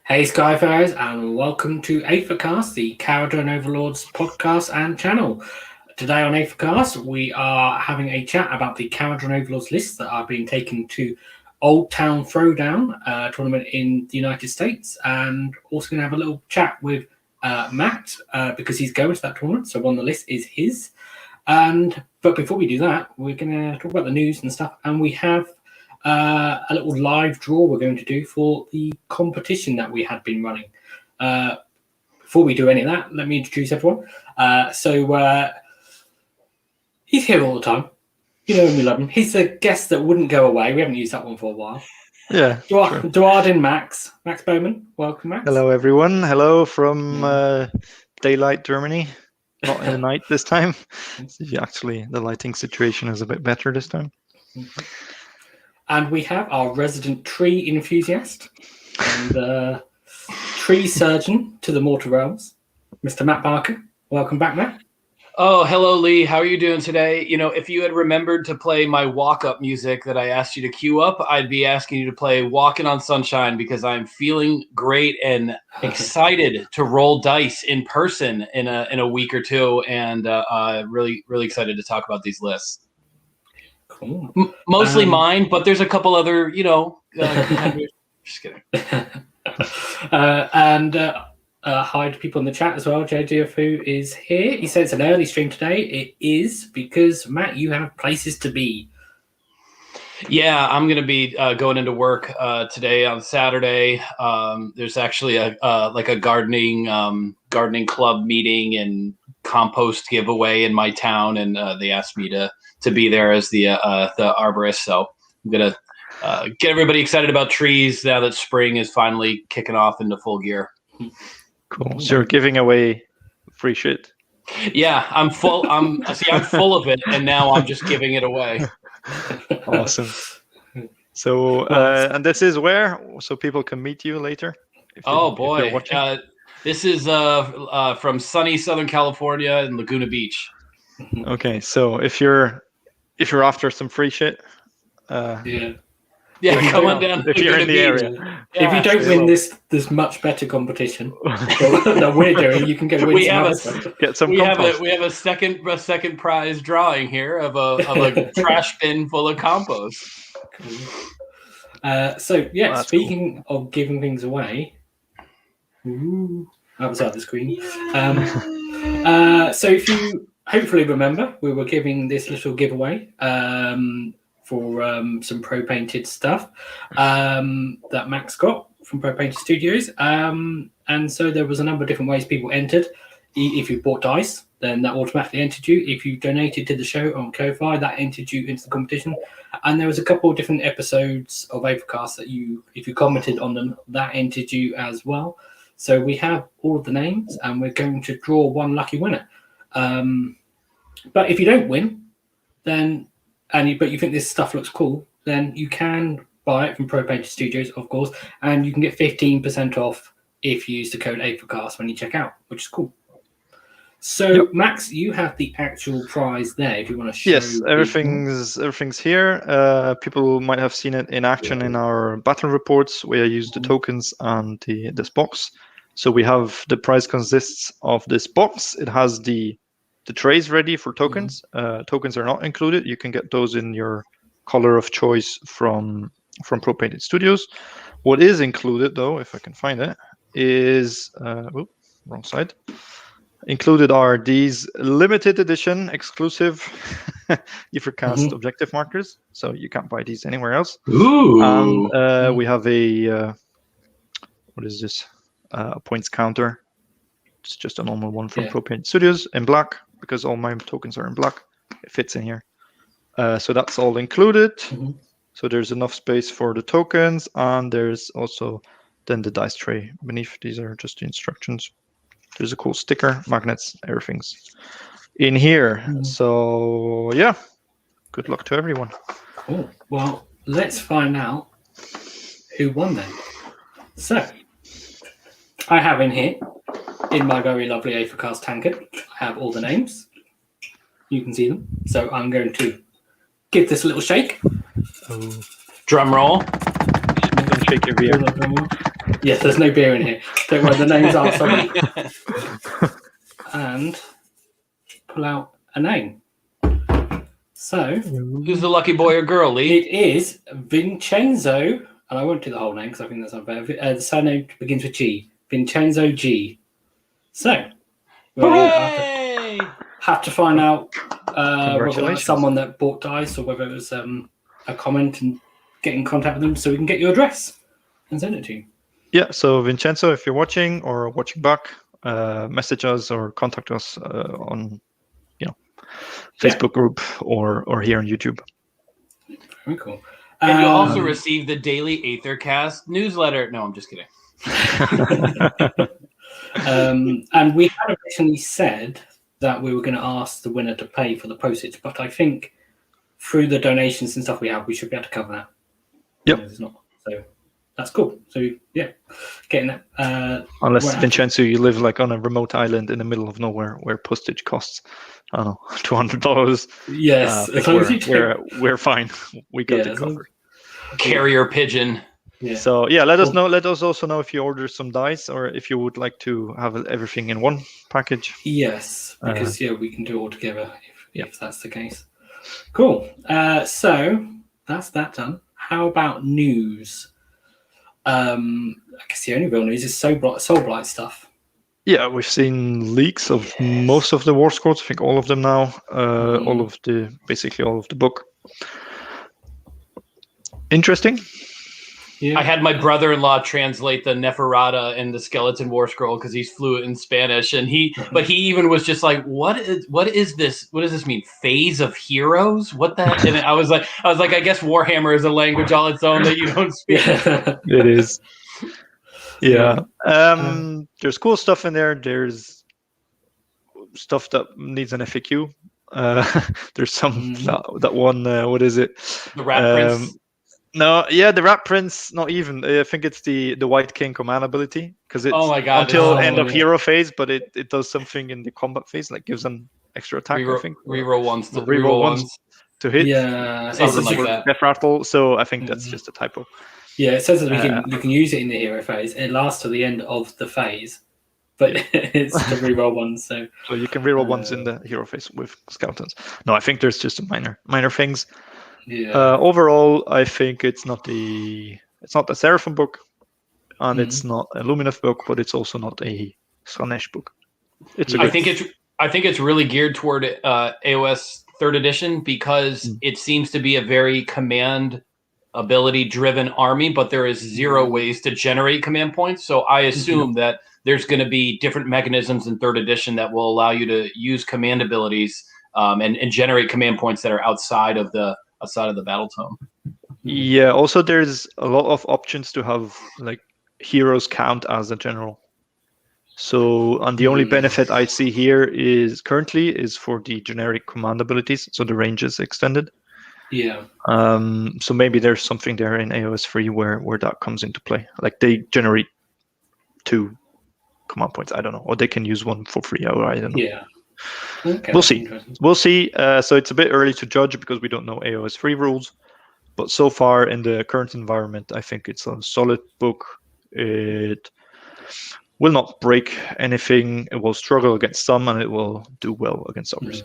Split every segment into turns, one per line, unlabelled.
Hey Skyfarers, and welcome to Aethercast, the Kharadron Overlords podcast and channel. Today on Aethercast, we are having a chat about the Kharadron Overlords lists that are being taken to Old Town Throwdown tournament in the United States, and also going to have a little chat with Matt because he's going to that tournament, so on the list is his. But before we do that, we're going to talk about the news and stuff, and we have a little live draw we're going to do for the competition that we had been running. Before we do any of that, let me introduce everyone. He's here all the time. You know him, you love him. He's a guest that wouldn't go away. We haven't used that one for a while.
Yeah.
Duard and Max Bowman. Welcome, Max.
Hello, everyone. Hello from daylight Germany. Not in the night this time. Actually, the lighting situation is a bit better this time.
Mm-hmm. And we have our resident tree enthusiast and tree surgeon to the mortal realms, Mr. Matt Barker. Welcome back, Matt.
Oh, hello, Lee. How are you doing today? You know, if you had remembered to play my walk-up music that I asked you to queue up, I'd be asking you to play Walking on Sunshine because I'm feeling great and excited to roll dice in person in a week or two, and really excited to talk about these lists.
Cool.
Mostly mine, but there's a couple other, contenders. Just kidding.
Hi to people in the chat as well. JGFU is here. He says it's an early stream today. It is because, Matt, you have places to be.
Yeah, I'm going to be going into work today on Saturday. There's actually a gardening club meeting and compost giveaway in my town, and they asked me to be there as the arborist. So I'm gonna get everybody excited about trees now that spring is finally kicking off into full gear.
Cool. So you're giving away free shit.
Yeah, I'm full. I'm full of it, and now I'm just giving it away.
Awesome. So and this is where, so people can meet you later.
This is from sunny Southern California in Laguna Beach.
Okay, so if you're after some free shit,
come on down.
If you're in the area,
if you don't win this much better competition that we're doing, you can go win
get some.
We have a second prize drawing here of a trash bin full of compost.
Speaking of giving things away, I was out the screen. So if you hopefully remember, we were giving this little giveaway for some Pro Painted stuff that Max got from Pro Painted Studios. And so there was a number of different ways people entered. If you bought dice, then that automatically entered you. If you donated to the show on Ko-Fi, that entered you into the competition. And there was a couple of different episodes of Aethercast that if you commented on them, that entered you as well. So we have all of the names, and we're going to draw one lucky winner. But if you don't win, then but you think this stuff looks cool, then you can buy it from Pro Painted Studios, of course, and you can get 15% off if you use the code Aethercast when you check out, which is cool. So, yep. Max, you have the actual prize there. If you want to show.
Yes, everything's here. People might have seen it in action in our battle reports, where I use the tokens and this box. So we have the prize consists of this box. It has the trays ready for tokens. Tokens are not included. You can get those in your color of choice from Pro Painted Studios. What is included, though, if I can find it, is wrong side. Included are these limited edition exclusive Aethercast objective markers. So you can't buy these anywhere else.
Ooh.
And we have a what is this? A points counter. It's just a normal one from Pro Painted Studios in black, because all my tokens are in black. It fits in here. So that's all included. So there's enough space for the tokens, and there's also then the dice tray beneath. These are just the instructions. There's a cool sticker, magnets, everything's in here. So yeah, good luck to everyone.
Cool. Well, let's find out who won then. So I have in here, in my very lovely Aethercast tankard, I have all the names. You can see them. So I'm going to give this a little shake.
Drum roll.
Don't shake your beer.
Yes, there's no beer in here. Don't worry, the names are sorry. And pull out a name. So,
Who's the lucky boy or girl, Lee?
it is Vincenzo, and I won't do the whole name because I think that's unfair. The surname begins with G. Vincenzo G. So, we'll have to find out whether it was someone that bought dice or whether it was a comment and get in contact with them so we can get your address and send it to you.
Yeah, so Vincenzo, if you're watching or watching back, message us or contact us on Facebook group or here on YouTube.
Very cool.
And you'll also receive the daily Aethercast newsletter. No, I'm just kidding.
And we had originally said that we were going to ask the winner to pay for the postage, but I think through the donations and stuff we have, we should be able to cover that.
Yep.
It's not, so that's cool. So yeah, getting that.
Unless Vincenzo, you live like on a remote island in the middle of nowhere where postage costs, I don't know, $200.
Yes, as long as you
we're fine. We got it covered.
Carrier pigeon.
Yeah. So yeah, let us know. Let us also know if you order some dice or if you would like to have everything in one package.
Yes, because we can do it all together if that's the case. Cool. So that's that done. How about news? I guess the only real news is Soulblight stuff.
Yeah, we've seen leaks of most of the war scrolls. I think all of them now. Basically all of the book. Interesting.
Yeah. I had my brother-in-law translate the Neferata and the Skeleton War Scroll because he's fluent in Spanish, and he even was just like, "What is this? What does this mean? Phase of heroes? What that?" And I was like, I guess Warhammer is a language all its own that you don't speak.
It is. Yeah. There's cool stuff in there. There's stuff that needs an FAQ. There's some that one. What is it?
The Rat Prince.
No, yeah, the Rat Prince, not even. I think it's the White King command ability because it's until end of hero phase, but it does something in the combat phase, like gives an extra attack. I think
reroll ones
to hit.
Yeah, something like that.
Death rattle. So I think that's just a typo.
Yeah, it says that you can use it in the hero phase. It lasts to the end of the phase, but it's to reroll ones. So
you can reroll ones in the hero phase with skeletons. No, I think there's just minor things.
Yeah.
Overall, I think it's not the Seraphim book, and it's not a Lumineth book, but it's also not a Slanesh book.
I think it's really geared toward AOS 3rd edition because it seems to be a very command ability driven army, but there is 0 ways to generate command points. So I assume that there's going to be different mechanisms in 3rd edition that will allow you to use command abilities and generate command points that are outside of the battle tome.
Yeah, also there's a lot of options to have like heroes count as a general. So, and the only benefit I see here is for the generic command abilities, so the range is extended.
Yeah.
So maybe there's something there in AOS 3 where that comes into play. Like they generate 2 command points. I don't know, or they can use 1 for free. Or I don't know.
Yeah. Okay,
we'll see. So it's a bit early to judge because we don't know AOS 3 rules. But so far in the current environment, I think it's a solid book. It will not break anything. It will struggle against some, and it will do well against others.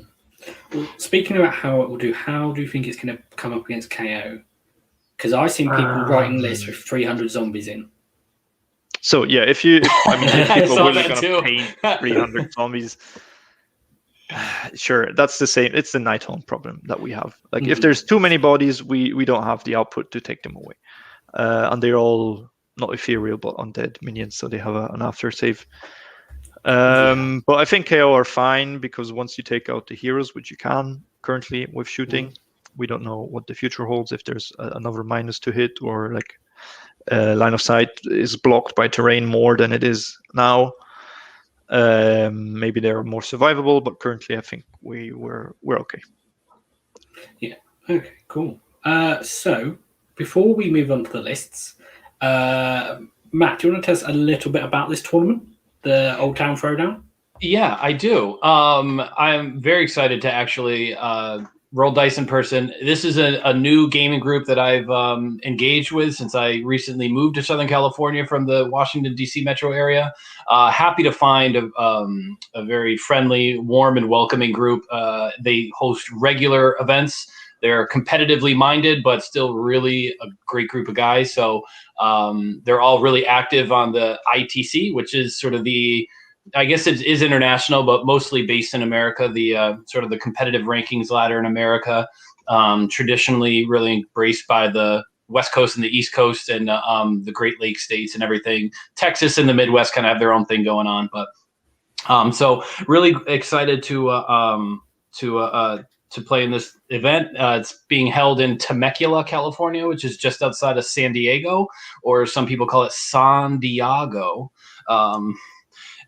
Well, speaking about how it will do, how do you think it's going to come up against KO? Because I've seen people writing lists with 300 zombies in.
So yeah, if people are really going to paint 300 zombies. Sure, that's the same. It's the Nighthaunt problem that we have. Like if there's too many bodies, we don't have the output to take them away, and they're all not ethereal but undead minions, so they have an after save. But I think KO are fine because once you take out the heroes, which you can currently with shooting, we don't know what the future holds. If there's another minus to hit or like line of sight is blocked by terrain more than it is now. Maybe they're more survivable, but currently I think we're okay.
Yeah. Okay. Cool. So before we move on to the lists, Matt, do you want to tell us a little bit about this tournament, the Old Town Throwdown?
Yeah, I do. I'm very excited to actually roll dice in person. This is a new gaming group that I've engaged with since I recently moved to Southern California from the Washington, D.C. metro area. Happy to find a very friendly, warm, and welcoming group. They host regular events. They're competitively minded, but still really a great group of guys. So they're all really active on the ITC, which is sort of I guess it is international, but mostly based in America, the sort of the competitive rankings ladder in America, traditionally really embraced by the West Coast and the East Coast and the Great Lakes states and everything. Texas and the Midwest kind of have their own thing going on. But so really excited to play in this event. It's being held in Temecula, California, which is just outside of San Diego, or some people call it San Diego.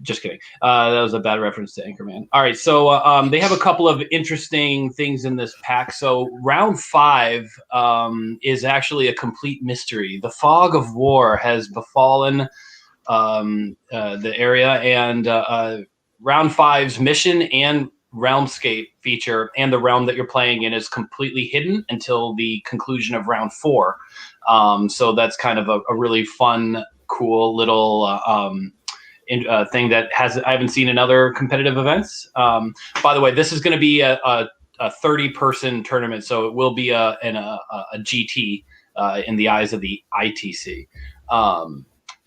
Just kidding. That was a bad reference to Anchorman. All right, so they have a couple of interesting things in this pack. So round 5 is actually a complete mystery. The fog of war has befallen the area, and round 5's mission and realmscape feature and the realm that you're playing in is completely hidden until the conclusion of round 4. So that's kind of a really fun, cool little thing that I haven't seen in other competitive events. By the way, this is going to be a 30-person tournament, so it will be a GT in the eyes of the ITC.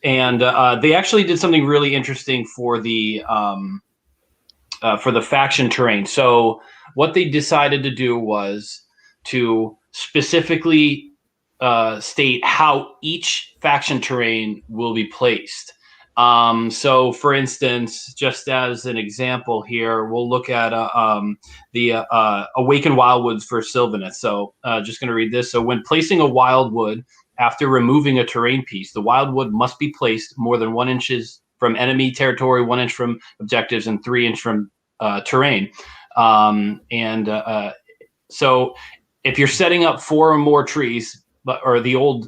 And they actually did something really interesting for the faction terrain. So what they decided to do was to specifically state how each faction terrain will be placed. So for instance, just as an example here, we'll look at the Awakened Wildwoods for Sylvaneth. So just going to read this. So when placing a wildwood after removing a terrain piece, the wildwood must be placed more than 1 inch from enemy territory, 1 inch from objectives, and 3 inch from terrain. So if you're setting up 4 or more trees, or the old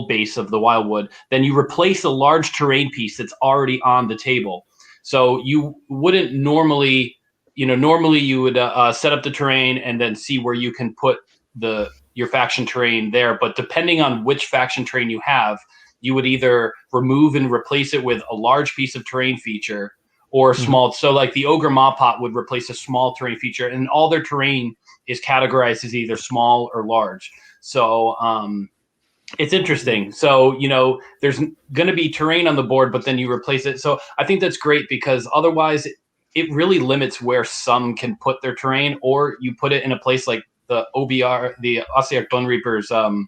base of the wildwood, then you replace a large terrain piece that's already on the table. So you wouldn't normally you would set up the terrain and then see where you can put your faction terrain there. But depending on which faction terrain you have, you would either remove and replace it with a large piece of terrain feature or small. So like the Ogre Mawpot would replace a small terrain feature, and all their terrain is categorized as either small or large. So it's interesting. So, there's going to be terrain on the board, but then you replace it. So I think that's great, because otherwise it really limits where some can put their terrain, or you put it in a place like the OBR, the Ossiarch Bone Reaper's Bone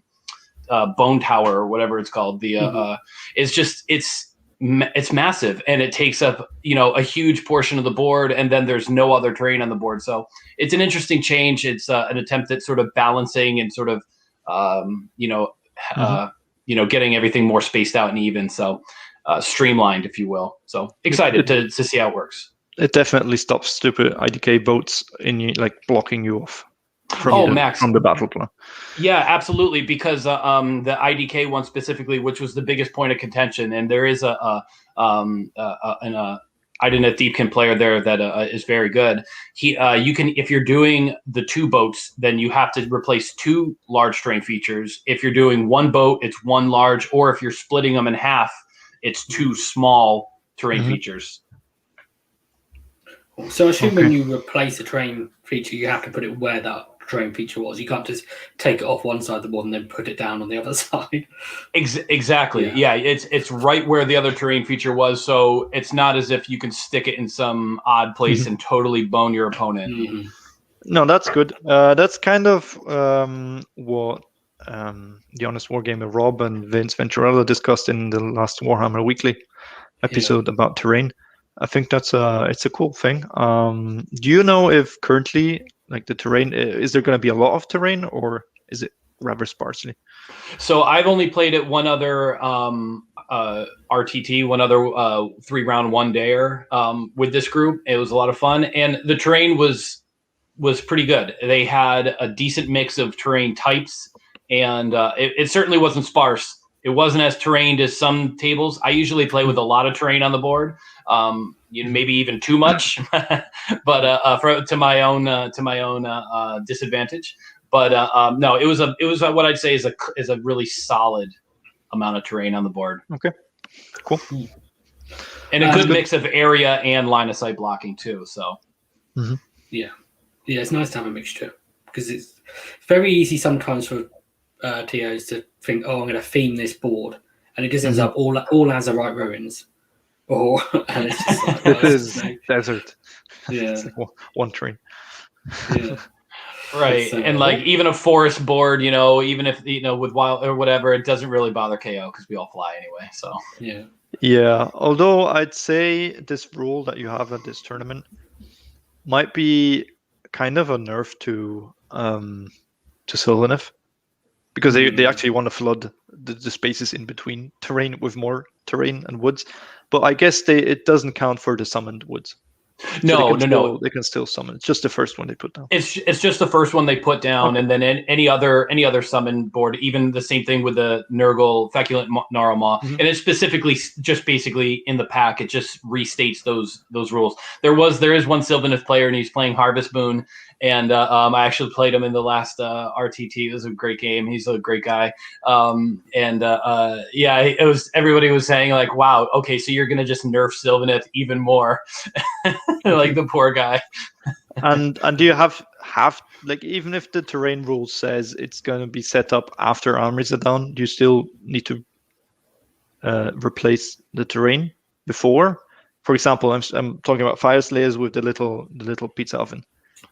Tower, or whatever it's called. It's massive, and it takes up, a huge portion of the board, and then there's no other terrain on the board. So it's an interesting change. It's an attempt at sort of balancing and sort of, getting everything more spaced out and even. So streamlined, if you will. So excited to see how it works.
It definitely stops stupid IDK boats blocking you off from the battle plan.
Yeah, absolutely. Because the IDK one specifically, which was the biggest point of contention, and there is an Idoneth Deepkin player there that is very good. You can, if you're doing the 2 boats, then you have to replace 2 large terrain features. If you're doing 1 boat, it's 1 large, or if you're splitting them in half, it's 2 small terrain features.
So I assume when you replace a terrain feature, you have to put it where that terrain feature was. You can't just take it off one side of the board and then put it down on the other side.
Exactly. Yeah, it's right where the other terrain feature was. So it's not as if you can stick it in some odd place and totally bone your opponent.
No, that's good. That's kind of what the Honest Wargamer Rob and Vince Venturella discussed in the last Warhammer Weekly episode about terrain. I think it's a cool thing. Do you know if currently, the terrain, is there going to be a lot of terrain, or is it rather sparsely?
So I've only played at one other RTT, one other 3-round 1-dayer with this group. It was a lot of fun, and the terrain was pretty good. They had a decent mix of terrain types, and it certainly wasn't sparse. it wasn't as terrained as some tables. I usually play with a lot of terrain on the board, maybe even too much, but to my own disadvantage. But no, it was what I'd say is a really solid amount of terrain on the board.
Okay, cool.
And a good mix of area and line of sight blocking too. So
yeah, it's nice to have a mixture because it's very easy sometimes for TOs to think, oh, I'm going to theme this board, and it just ends up all Azerite ruins, and it's just like,
it is desert.
Yeah,
it's like one terrain.
Yeah.
Right, and like even a forest board, even if with wild or whatever, it doesn't really bother KO because we all fly anyway. So
yeah. Although I'd say this rule that you have at this tournament might be kind of a nerf to Sylvaneth, because they actually want to flood the spaces in between terrain with more terrain and woods, but I guess it doesn't count for the summoned woods.
No.
They can still summon. It's just the first one they put down.
It's just the first one they put down, and then any other summon board. Even the same thing with the Nurgle Feculent Gnarl Maw, and it's specifically just basically in the pack. It just restates those rules. There is one Sylvaneth player, and he's playing Harvest Moon, and I actually played him in the last RTT. It was a great game. He's a great guy, it was. Everybody was saying like, "Wow, okay, so you're gonna just nerf Sylvaneth even more." Like the poor guy.
and do you have like, even if the terrain rule says it's going to be set up after armies are down, do you still need to replace the terrain before? For example, I'm talking about Fire Slayers with the little pizza oven.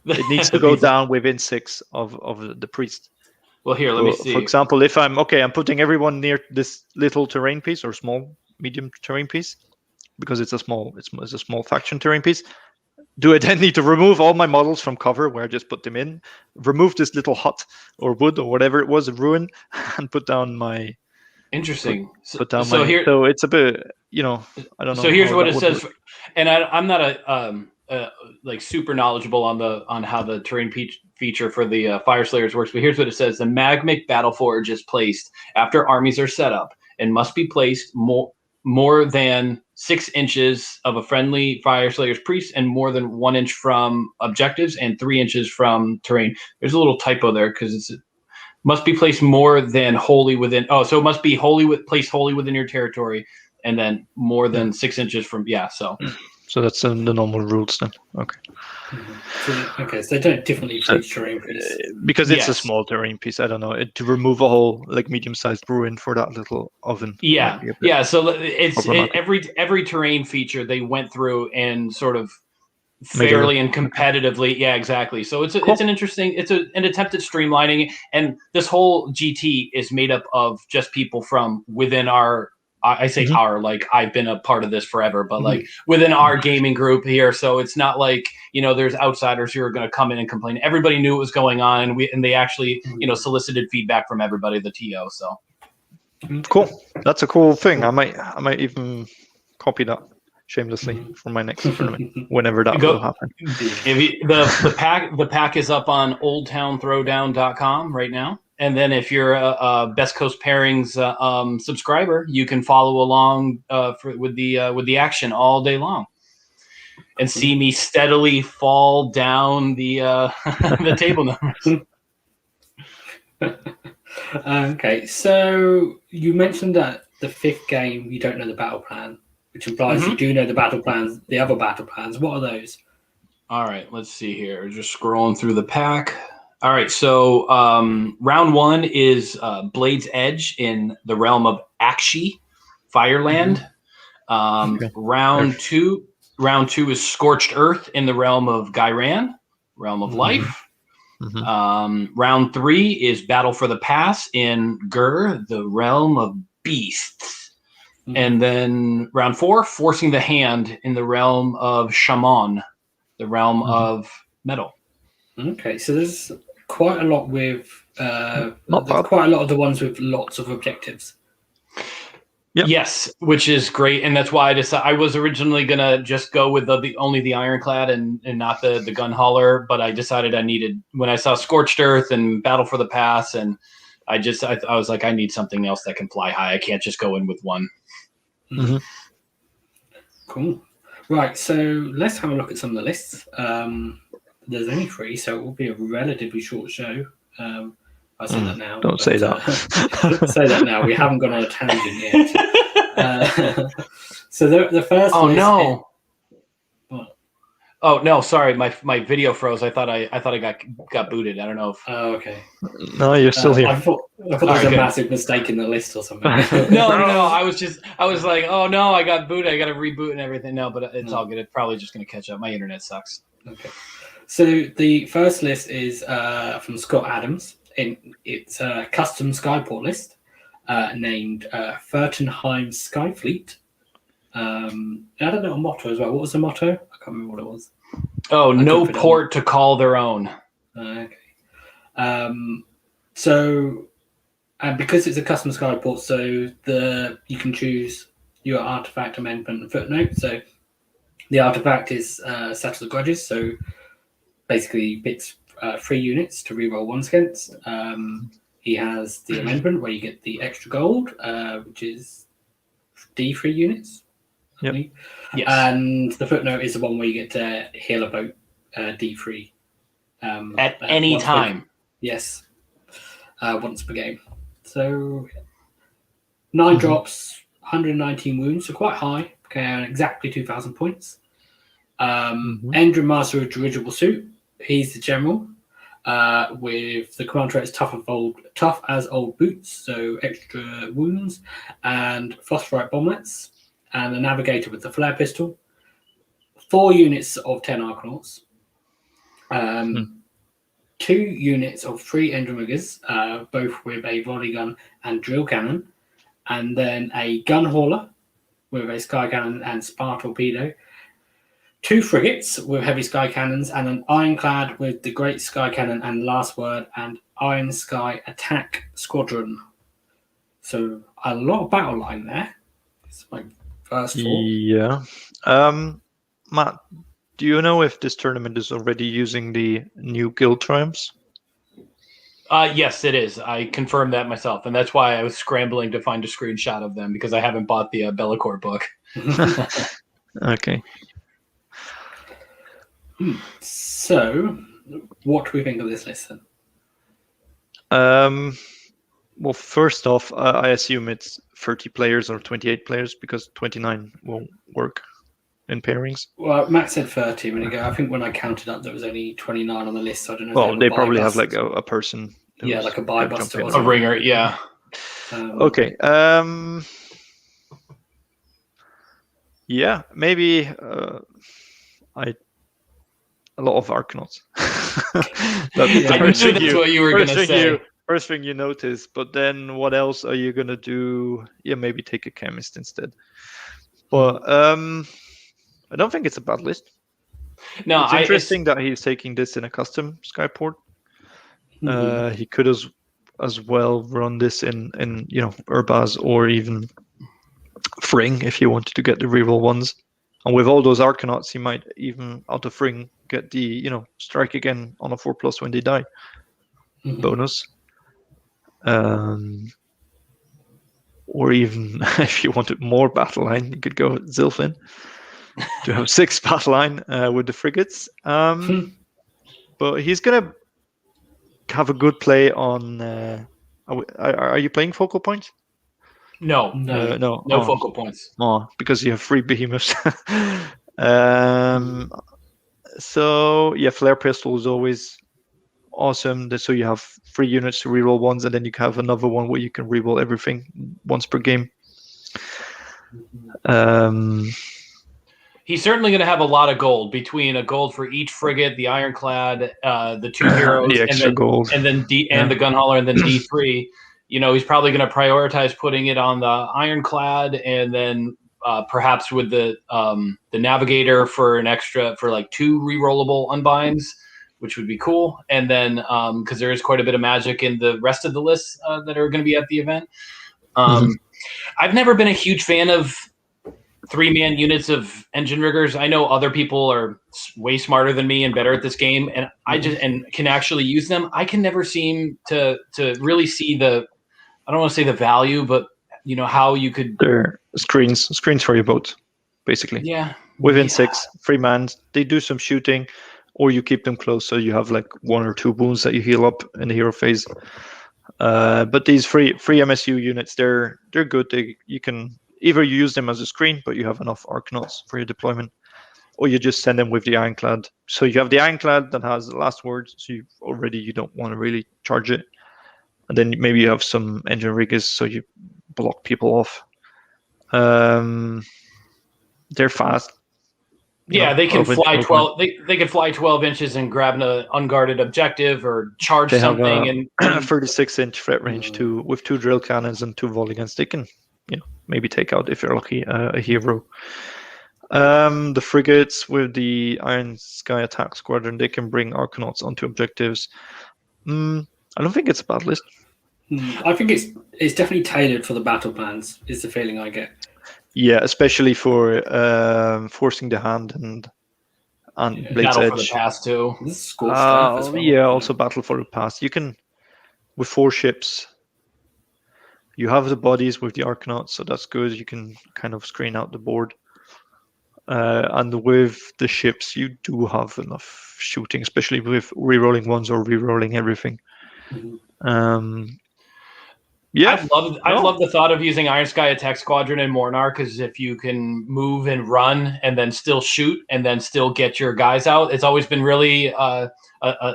It needs to go down within 6 of the priest.
Well, here, let me see.
For example, if I'm putting everyone near this little terrain piece or medium terrain piece, because it's a small faction terrain piece. Do I then need to remove all my models from cover where I just put them in, remove this little hut or wood or whatever it was, a ruin, and put down my...
Interesting.
So it's a bit, I don't know.
So here's what it says, and I'm not like super knowledgeable on how the terrain feature for the Fire Slayers works, but here's what it says: the Magmic Battleforge is placed after armies are set up and must be placed more than 6 inches of a friendly Fire Slayer's priest and more than 1 inch from objectives and 3 inches from terrain. There's a little typo there because it must be placed more than wholly within. Oh, so it must be placed wholly within your territory, and then more than 6 inches from.
So that's the normal rules then. Okay.
So they don't differently for each terrain piece.
Because it's a small terrain piece. I don't know. To remove a whole medium-sized ruin for that little oven.
Yeah. So it's every terrain feature they went through and sort of fairly and competitively. Yeah, exactly. So it's an interesting. It's an attempt at streamlining, and this whole GT is made up of just people from within our. I say our, like I've been a part of this forever, but like within our gaming group here. So it's not like, there's outsiders who are going to come in and complain. Everybody knew what was going on, and they actually, solicited feedback from everybody, the TO. So
cool. That's a cool thing. I might even copy that shamelessly for my next tournament, whenever that will happen.
The pack is up on oldtownthrowdown.com right now. And then if you're a Best Coast Pairings subscriber, you can follow along with the action all day long, and see me steadily fall down the the table numbers.
Okay, so you mentioned that the 5th game you don't know the battle plan, which implies you do know the battle plans, the other battle plans. What are those? All
right, let's see here. Just scrolling through the pack. All right, so round 1 is Blade's Edge in the realm of Akshi, Fireland. Round 2 is Scorched Earth in the realm of Gairan, realm of Life. Round 3 is Battle for the Pass in Gur, the realm of Beasts. And then round 4, Forcing the Hand in the realm of Shaman, the realm of Metal.
Okay, so there's quite a lot with quite a lot of the ones with lots of objectives.
Yep.
Yes, which is great, and that's why I was originally gonna just go with only the Ironclad and not the gun hauler, but I decided I needed, when I saw Scorched Earth and Battle for the Pass and I was like, I need something else that can fly high. I can't just go in with one.
Mhm.
Cool. Right, so let's have a look at some of the lists. There's only 3, so it will be a relatively short show. I say that now.
Don't say that.
Say that now. We haven't gone on a tangent yet. So the first
Oh
list
no.
What?
Oh no, sorry, my video froze. I thought I got booted. I don't know if
Oh, okay.
No, you're still here.
I thought there was a massive mistake in the list or something.
No. I was like, oh no, I got booted. I got to reboot and everything. No, but it's all good. It's probably just going to catch up. My internet sucks.
Okay. So the first list is from Scott Adams. It's a custom Skyport list named Furtenheim Skyfleet. I don't know a motto as well. What was the motto? I can't remember what it was.
Oh, no port to call their own.
Okay. So, and because it's a custom Skyport, so you can choose your artifact, amendment, and footnote. So the artifact is Settle the Grudges. So basically, picks 3 units to reroll ones against. He has the amendment where you get the extra gold, which is D3 units.
Yep.
Yes.
And the footnote is the one where you get to heal a boat D3
at any time.
Yes, once per game. So 9 drops, 119 wounds, so quite high. Okay, exactly 2,000 points. Endrin, Master of Dirigible Suit. He's the general. With the command trait is tough as old boots, so extra wounds, and phosphorite bomblets, and the navigator with the flare pistol. 4 units of 10 Arcanauts. 2 units of 3 Endrinriggers, both with a volley gun and drill cannon, and then a gun hauler with a sky cannon and spar torpedo. 2 frigates with heavy sky cannons, and an ironclad with the great sky cannon and last word and iron sky attack squadron. So a lot of battle line there. It's my first thought.
Yeah. Matt, do you know if this tournament is already using the new guild triumphs?
Yes, it is. I confirmed that myself, and that's why I was scrambling to find a screenshot of them because I haven't bought the Bellacore book.
Okay.
So, what do we think of this list then?
Well, first off, I assume it's 30 players or 28 players because 29 won't work in pairings.
Well, Matt said 30 a minute ago. I think when I counted up, there was only 29 on the list. So I don't know.
Well, they probably have like a person.
Yeah, like a buy buster or
A
something.
ringer, yeah.
Okay. Yeah, maybe a lot of Arcanauts.
I knew that's what you were going to say.
First thing you notice, but then what else are you going to do? Yeah, maybe take a chemist instead. But I don't think it's a bad list.
No,
it's interesting that he's taking this in a custom Skyport. He could as well run this in Urbaz or even Fring if he wanted to get the reroll ones. And with all those Arcanauts, he might even out of Fring get the strike again on a 4+ when they die bonus. Or even if you wanted more battle line, you could go with Zilfin to have 6 battle line with the frigates. But he's gonna have a good play on. Are you playing focal points?
No focal points.
Oh, because you have 3 behemoths. So yeah, flare pistol is always awesome. So you have 3 units to reroll ones, and then you can have another one where you can reroll everything once per game.
He's certainly going to have a lot of gold between a gold for each frigate, the ironclad, the 2 heroes,
the extra gold,
and then the gun hauler, and then D3. He's probably going to prioritize putting it on the ironclad, and then perhaps with the navigator for an extra for like 2 rerollable unbinds, which would be cool. And then because there is quite a bit of magic in the rest of the lists that are going to be at the event. I've never been a huge fan of 3-man units of engine riggers. I know other people are way smarter than me and better at this game, and I just can actually use them. I can never seem to really see the, I don't want to say the value, but how you could.
They're screens for your boat, basically.
Yeah.
Within 6, 3 man, they do some shooting, or you keep them close, so you have like 1 or 2 wounds that you heal up in the hero phase. But these free MSU units, they're good. You can either use them as a screen, but you have enough Arcanauts for your deployment, or you just send them with the Ironclad. So you have the Ironclad that has the last word, so you don't want to really charge it. And then maybe you have some engine riggers, so you block people off. They're fast.
Yeah, they can fly 12. They can fly 12 inches and grab an unguarded objective or charge something.
They have a 36-inch threat range too, with 2 drill cannons and 2 volley guns. They can, maybe take out, if you're lucky, a hero. The frigates with the Iron Sky Attack Squadron, they can bring Arcanauts onto objectives. I don't think it's a bad list.
I think it's definitely tailored for the battle plans, is the feeling I get.
Yeah, especially for forcing the hand and Blade's
Battle
Edge.
For the Past too.
This is cool stuff as well.
Yeah, also Battle for the Past. You can, with 4 ships, you have the bodies with the Arcanauts, so that's good. You can kind of screen out the board. And with the ships, you do have enough shooting, especially with rerolling ones or rerolling everything. Yeah,
I've loved the thought of using Iron Sky Attack Squadron and Mhornar, because if you can move and run and then still shoot and then still get your guys out, it's always been really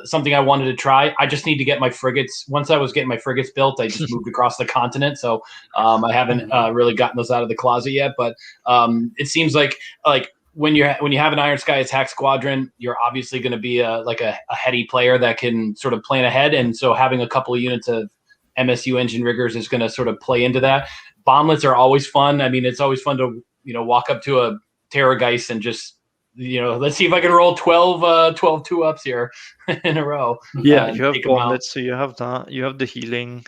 something I wanted to try. I just need to get my frigates. Once I was getting my frigates built, I just moved across the continent, so I haven't really gotten those out of the closet yet. But it seems like when you have an Iron Sky Attack Squadron, you're obviously going to be a heady player that can sort of plan ahead, and so having a couple of units of MSU engine riggers is going to sort of play into that. Bomblets are always fun. I mean, it's always fun to walk up to a Terrorgeist and just let's see if I can roll 12 2-ups here in a row.
Yeah, you have bomblets, so you have that. You have the healing.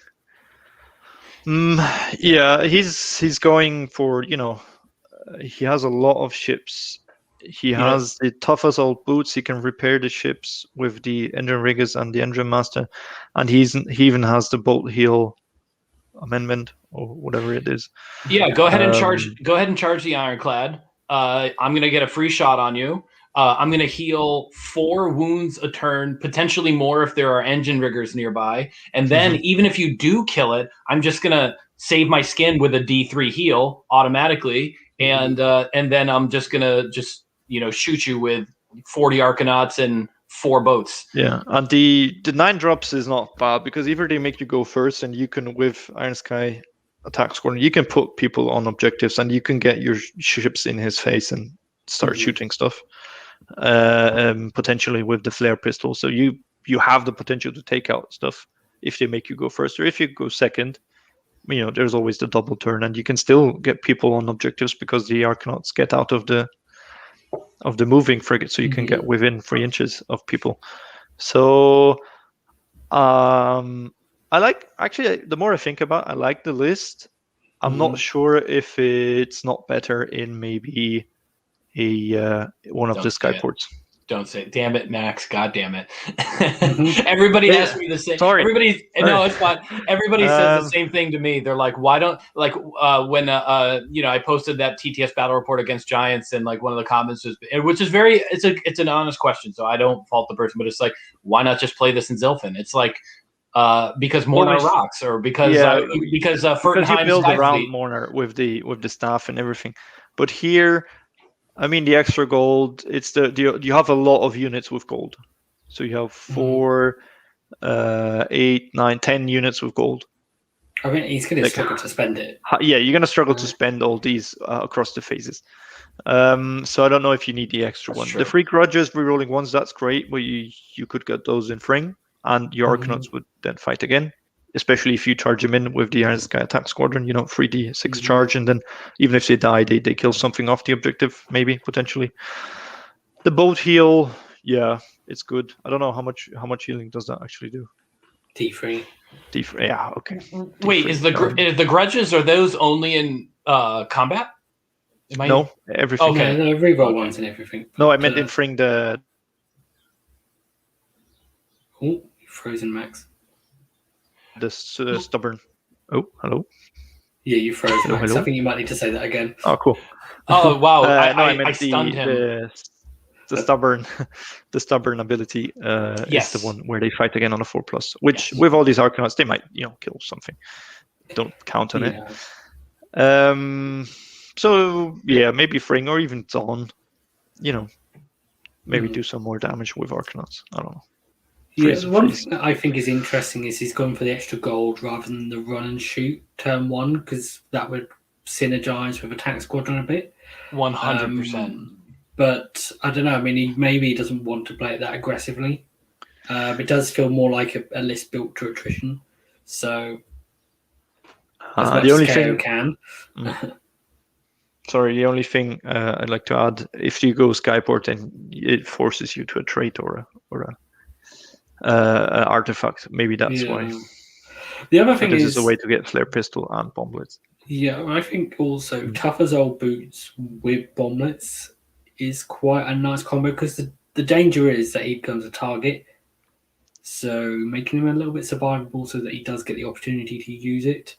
Yeah, he's going for he has a lot of ships. He has the tough assault boots. He can repair the ships with the engine riggers and the engine master, and he even has the bolt heal amendment or whatever it is.
Yeah, go ahead and charge. Go ahead and charge the Ironclad. I'm gonna get a free shot on you. I'm gonna heal 4 wounds a turn, potentially more if there are engine riggers nearby. And then even if you do kill it, I'm just gonna save my skin with a D3 heal automatically, and then I'm just gonna shoot you with 40 Arcanauts and 4 boats.
Yeah, and the 9 drops is not bad, because either they make you go first, and you can, with Iron Sky Attack Squadron, you can put people on objectives, and you can get your ships in his face and start shooting stuff. Potentially with the flare pistol, so you have the potential to take out stuff if they make you go first, or if you go second. There's always the double turn, and you can still get people on objectives because the Arcanauts get out of the moving frigate, so you can get within 3 inches of people. So I like, actually, the more I think about it, I like the list. I'm not sure if it's not better in maybe one of the Skyports.
Don't say it. Damn it, Max. God damn it. Everybody asks me the same.
Sorry.
No, it's fine. Everybody says the same thing to me. They're like, why don't, when I posted that TTS battle report against Giants, and one of the comments was, which is it's an honest question, so I don't fault the person, but it's like, why not just play this in Zilfin? It's like, because Mhornar rocks, or because Furtenheim's
you build around Mhornar with the staff and everything. But here, I mean, the extra gold, it's you have a lot of units with gold. So you have 4, 8, 9, 10 units with gold.
I mean, he's going to struggle to spend it.
Yeah, you're going to struggle to spend all these across the phases. So I don't know if you need the extra one. True. The free grudges, rerolling ones, that's great. But you could get those in Fring, and your Arcanauts would then fight again. Especially if you charge them in with the Iron Sky Attack Squadron, 3d6 charge, and then even if they die, they kill something off the objective, maybe, potentially. The boat heal, yeah, it's good. I don't know how much healing does that actually do.
D3.
D3, yeah, okay.
Wait, is the grudges, are those only in combat?
No, everything.
Okay.
No, the reroll ones and everything.
No, I meant in Fring the.
Oh, frozen, Max.
The stubborn. Oh, hello.
Yeah, you froze,
Hello,
Max.
hello?
I think you might need to say that again.
Oh, cool.
Oh wow!
No,
I
meant
stunned him.
The stubborn, the stubborn ability is the one where they fight again on a 4+. Which with all these Arcanauts, they might kill something. Don't count on it. So yeah, maybe Fring or even Dawn. Maybe do some more damage with Arcanauts. I don't know.
Yeah, the one thing that I think is interesting is he's gone for the extra gold rather than the run and shoot turn 1, because that would synergize with Attack Squadron a bit.
100%.
But
I don't know. I mean, he doesn't want to play it that aggressively. It does feel more like a list built to attrition. So as much
the only
as KO
thing
can.
Sorry, the only thing I'd like to add: if you go Skyport, then it forces you to a trait or an artifact. Maybe that's why.
The other thing
is a way to get flare pistol and bomblets.
Yeah, I think also tough as old boots with bomblets is quite a nice combo, because the danger is that he becomes a target. So making him a little bit survivable so that he does get the opportunity to use it.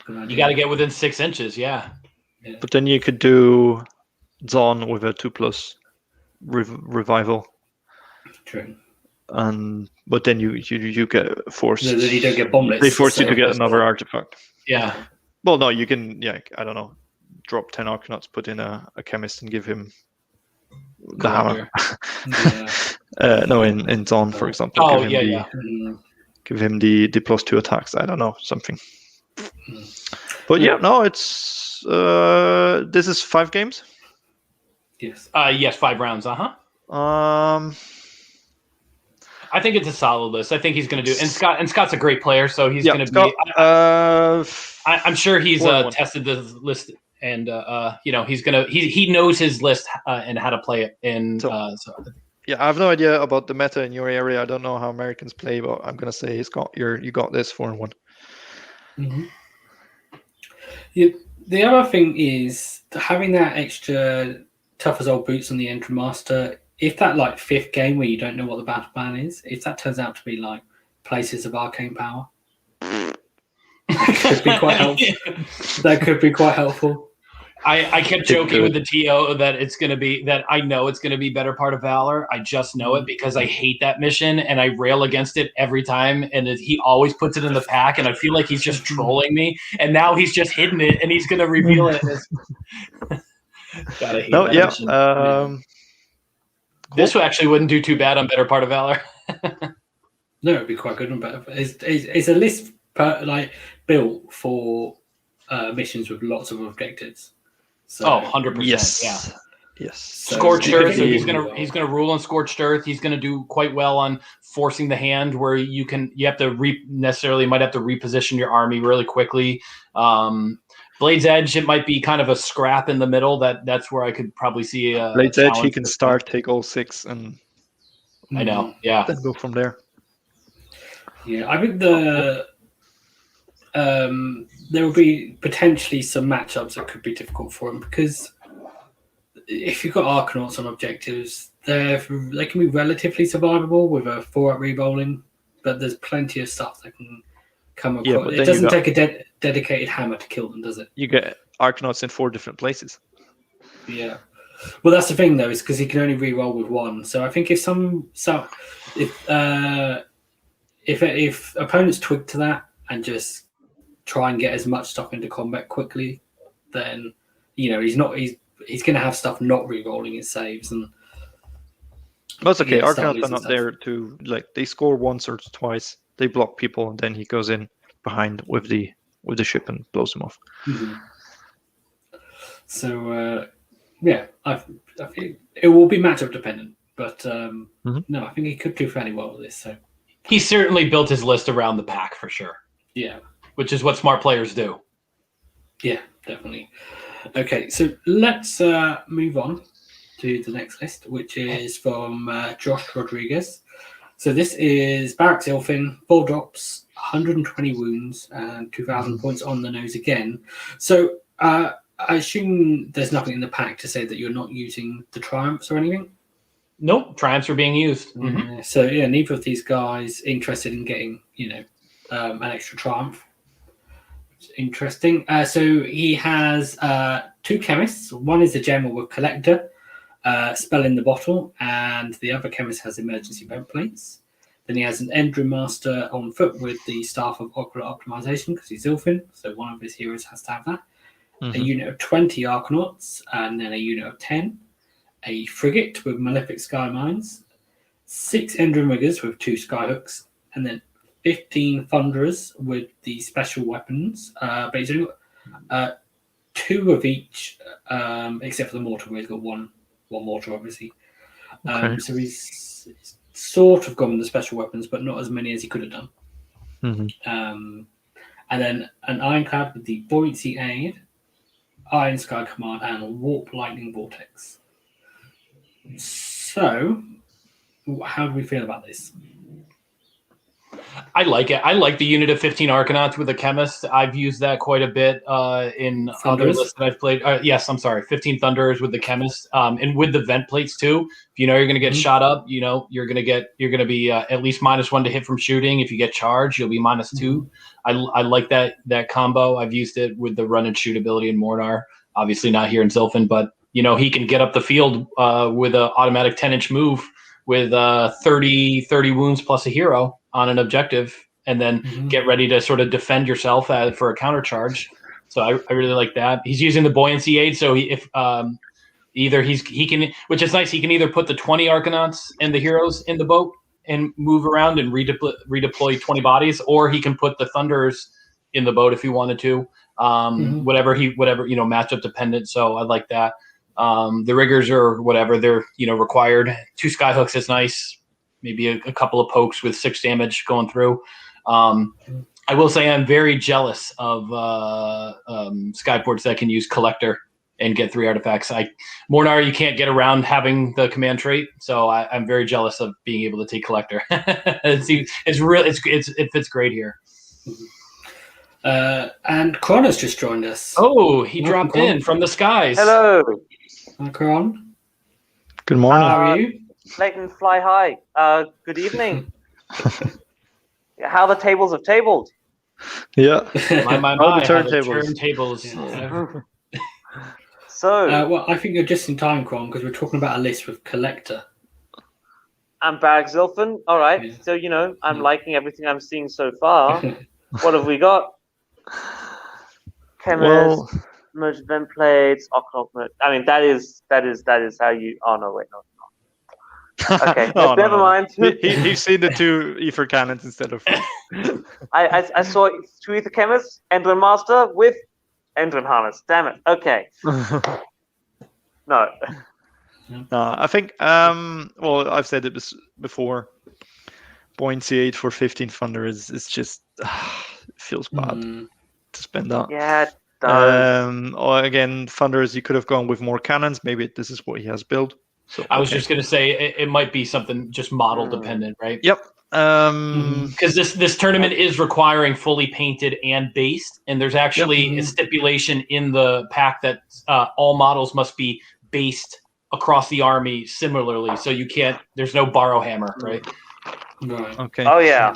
You got to get within 6 inches, yeah.
But then you could do Zon with a 2+ revival.
True.
But then you get forced.
No, you don't get bomblets.
They force you to get another artifact.
Yeah.
Well, no, you can. Yeah, I don't know. Drop 10 Arcanauts, put in a chemist, and give him the hammer. No, in Zon, for example.
Oh,
give him the +2 attacks. I don't know, something. But yeah, no, it's this is 5 games.
Yes.
Yes, 5 rounds. I think it's a solid list. I think he's going to do. And Scott's a great player, so he's going to be. I'm sure he's tested the list, and he's gonna. He knows his list and how to play it.
Yeah, I have no idea about the meta in your area. I don't know how Americans play, but I'm gonna say you got this 4-1.
Mm-hmm. Yeah, the other thing is having that extra tough as old boots on the Entry Master. If that 5th game where you don't know what the battle plan is, if that turns out to be places of arcane power, that could be quite helpful. That could be quite helpful.
I kept joking with the TO that it's going to be that I know it's going to be better part of Valor. I just know it because I hate that mission and I rail against it every time. And he always puts it in the pack, and I feel like he's just trolling me. And now he's just hidden it, and he's going to reveal it. God, I hate that mission. Cool. This actually wouldn't do too bad on better part of Valor.
No, it'd be quite good on better. It's a list built for missions with lots of objectives. So,
100%.
Yes.
Yeah.
Yes.
So Scorched Earth. So he's gonna rule on Scorched Earth. He's gonna do quite well on forcing the hand, where you have to might have to reposition your army really quickly. Blade's Edge, it might be kind of a scrap in the middle. That's where I could probably see
Blade's Edge. He can take all 6 and
I know, yeah.
Then go from there.
Yeah, I think there will be potentially some matchups that could be difficult for him, because if you've got Arcanauts on objectives, they can be relatively survivable with a 4-up re-rolling, but there's plenty of stuff that can come across. Yeah, it doesn't take a dedicated hammer to kill them, does it?
You get Arcanauts in 4 different places.
Yeah. Well, that's the thing, though, is because he can only re-roll with 1. So I think if opponents twig to that and just try and get as much stuff into combat quickly, then he's going to have stuff not re-rolling his saves, and
that's okay. Arcanauts are not there to they score once or twice, they block people, and then he goes in behind with the ship and blows them off.
Mm-hmm. So I think it will be matchup dependent, but no, I think he could do fairly well with this. So
he certainly built his list around the pack for sure.
Yeah.
Which is what smart players do.
Yeah, definitely. Okay, so let's move on to the next list, which is from Josh Rodriguez. So this is Barak Zilfin, 4 drops, 120 wounds, and 2,000 points on the nose again. So a I assume there's nothing in the pack to say that you're not using the Triumphs or anything?
Nope, Triumphs are being used.
So yeah, neither of these guys interested in getting, an extra Triumph. It's interesting. So he has 2 chemists. One is the general with Collector, Spell in the Bottle, and the other chemist has emergency vent plates. Then he has an Endrin Master on foot with the Staff of Ocular Optimization because he's Ilfin, so one of his heroes has to have that. A unit of 20 Arcanauts, and then a unit of 10. A frigate with Malefic Sky Mines, 6 Endrin Riggers with 2 Skyhooks, and then 15 Thunderers with the special weapons. But he's only got 2 of each, except for the Mortar, where he's got one Mortar, obviously. So he's sort of gone with the special weapons, but not as many as he could have done. And then an Ironclad with the Buoyancy Aid, Iron Sky Command, and Warp Lightning Vortex. So, how do we feel about this?
I like it. I like the unit of 15 Arcanauts with a chemist. I've used that quite a bit in other lists that I've played. Yes, I'm sorry. 15 Thunderers with the chemist, and with the vent plates too. If you know you're going to get shot up, you're going to be at least -1 to hit from shooting. If you get charged, you'll be -2. I like that combo. I've used it with the run and shoot ability in Mhornar. Obviously not here in Zilfin, but he can get up the field with an automatic 10-inch move with 30 wounds plus a hero on an objective, and then get ready to sort of defend yourself for a counter charge. So I really like that. He's using the buoyancy aid, so he can, which is nice. He can either put the 20 Arcanauts and the heroes in the boat and move around and redeploy 20 bodies, or he can put the Thunderers in the boat if he wanted to. Whatever matchup dependent. So I like that. The riggers or whatever, they're required. 2 Skyhooks is nice. Maybe a couple of pokes with 6 damage going through. I will say I'm very jealous of Skyports that can use Collector and get 3 artifacts. Mhornar, you can't get around having the command trait, so I'm very jealous of being able to take Collector. It fits great here.
And Kron has just joined us.
Oh, he dropped in from the skies.
Hello.
Hi, Kron.
Good morning.
How are you?
Leighton, fly high. Good evening. How the tables have tabled.
Yeah.
My,
All the
how the
turntables.
turntables.
So,
well, I think you're just in time, Kron, because we're talking about a list with Collector.
I'm Barak Zilfin. All right.
Yeah.
So, I'm liking everything I'm seeing so far. What have we got? Chemist, merged vent plates, Octopus. I mean, that is how you. Oh no, wait, no. Okay, never mind.
He's seen the 2 Ether cannons instead of.
I saw 2 Ether chemists, Endrin Master with Endrin Harness. Damn it. Okay. No.
I think. I've said it before. Buoyancy 8 for 15 Thunder is just it feels bad to spend that.
Yeah, it does.
Or again, Thunders, you could have gone with more cannons. Maybe this is what he has built. So
I was just going to say it might be something just model dependent, right?
Yep.
Because this tournament is requiring fully painted and based, and there's actually a stipulation in the pack that all models must be based across the army similarly. So you can't. There's no borrow hammer, right?
Right.
Okay.
Oh yeah.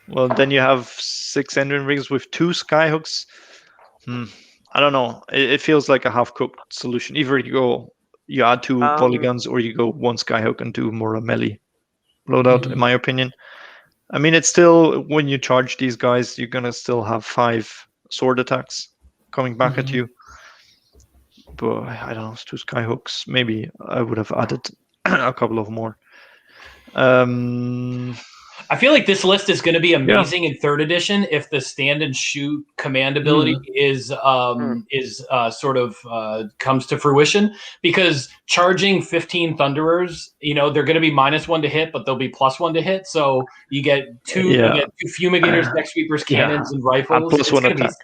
Well, then you have 6 Endrin rigs with 2 Skyhooks. I don't know. It feels like a half-cooked solution. Either you add 2 volley guns, or you go 1 Skyhook and do more a melee loadout, in my opinion. I mean, it's still, when you charge these guys, you're going to still have 5 sword attacks coming back at you. But I don't know, it's 2 Skyhooks. Maybe I would have added a couple of more.
I feel like this list is going to be amazing in 3rd edition if the stand and shoot command ability comes to fruition, because charging 15 Thunderers, they're going to be -1 to hit, but they'll be +1 to hit. So you get 2 fumigators, deck sweepers, cannons, and rifles.
And +1 attack.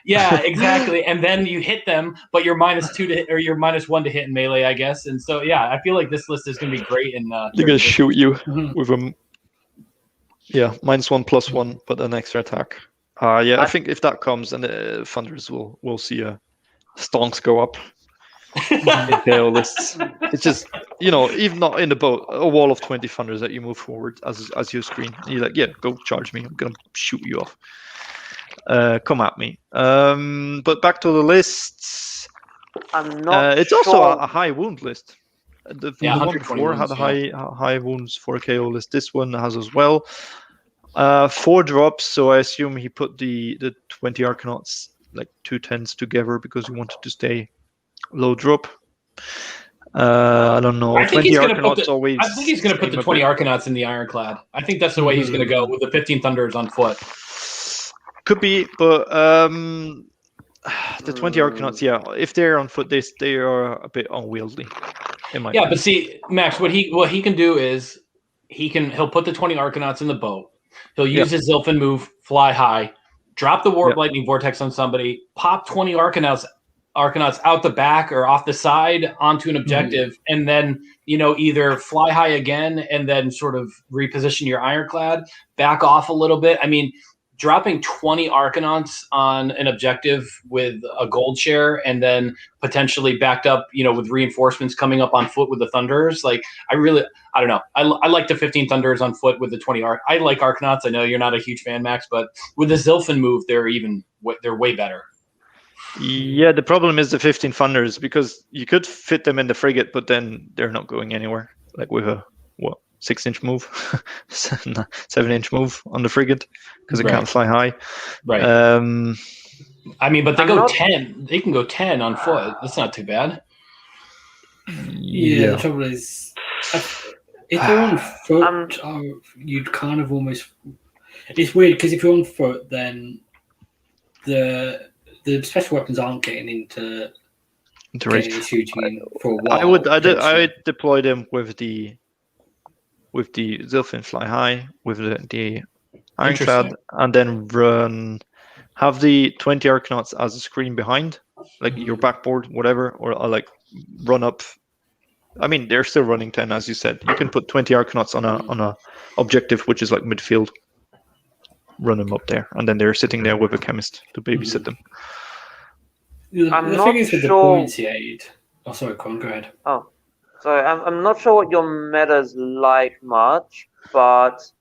Yeah, exactly. And then you hit them, but you're -2 to hit, or you're -1 to hit in melee, I guess. And so, yeah, I feel like this list is going to be great. They're
going to shoot you with a -1/+1, but an extra attack. I think if that comes, and the Thunders will see a stonks go up in KO lists. It's just, even not in the boat, a wall of 20 thunders that you move forward as your screen. And you're like, yeah, go charge me. I'm going to shoot you off. Come at me. But back to the lists.
I'm not
It's
sure.
also a high wound list. The one before had
wounds,
high wounds for a KO list. This one has as well. 4 drops, so I assume he put the 20 Arcanauts, like 2 10s together because he wanted to stay low drop. I don't know.
I think he's going to put the 20
bit.
Arcanauts in the Ironclad. I think that's the way he's going to go with the 15 Thunders on foot.
Could be, but the 20 Arcanauts, yeah, if they're on foot, they are a bit unwieldy.
But see, Max, what he can do is he'll put the 20 Arcanauts in the boat. He'll use his Zilfin move, fly high, drop the Warp Lightning Vortex on somebody, pop 20 Arcanauts out the back or off the side onto an objective, and then either fly high again and then sort of reposition your Ironclad, back off a little bit. I mean, dropping 20 Arcanauts on an objective with a gold share and then potentially backed up, with reinforcements coming up on foot with the Thunders. Like, I don't know. I like the 15 Thunders on foot with the 20 I like Arcanauts. I know you're not a huge fan, Max, but with the Zilfin move, they're way better.
Yeah, the problem is the 15 Thunders, because you could fit them in the frigate, but then they're not going anywhere. Like with a 6-inch move, 7-inch move on the frigate, because it can't fly high.
Right. I mean, but they go 10. They can go 10 on foot. That's not too bad.
Yeah. The trouble is, if you're on foot, you'd kind of almost. It's weird because if you're on foot, then the special weapons aren't getting into shooting for a while.
I deploy them with the Zilfin fly high, with the Ironclad, and then have the 20 Arcanauts as a screen behind, like your backboard, whatever, or I'll like run up. I mean, they're still running 10, as you said. You can put 20 Arcanauts on a objective, which is like midfield. Run them up there, and then they're sitting there with a chemist to babysit them.
The thing is with the pointy aid. Oh, sorry, Con, go ahead.
Oh. So I'm not sure what your meta's like much, but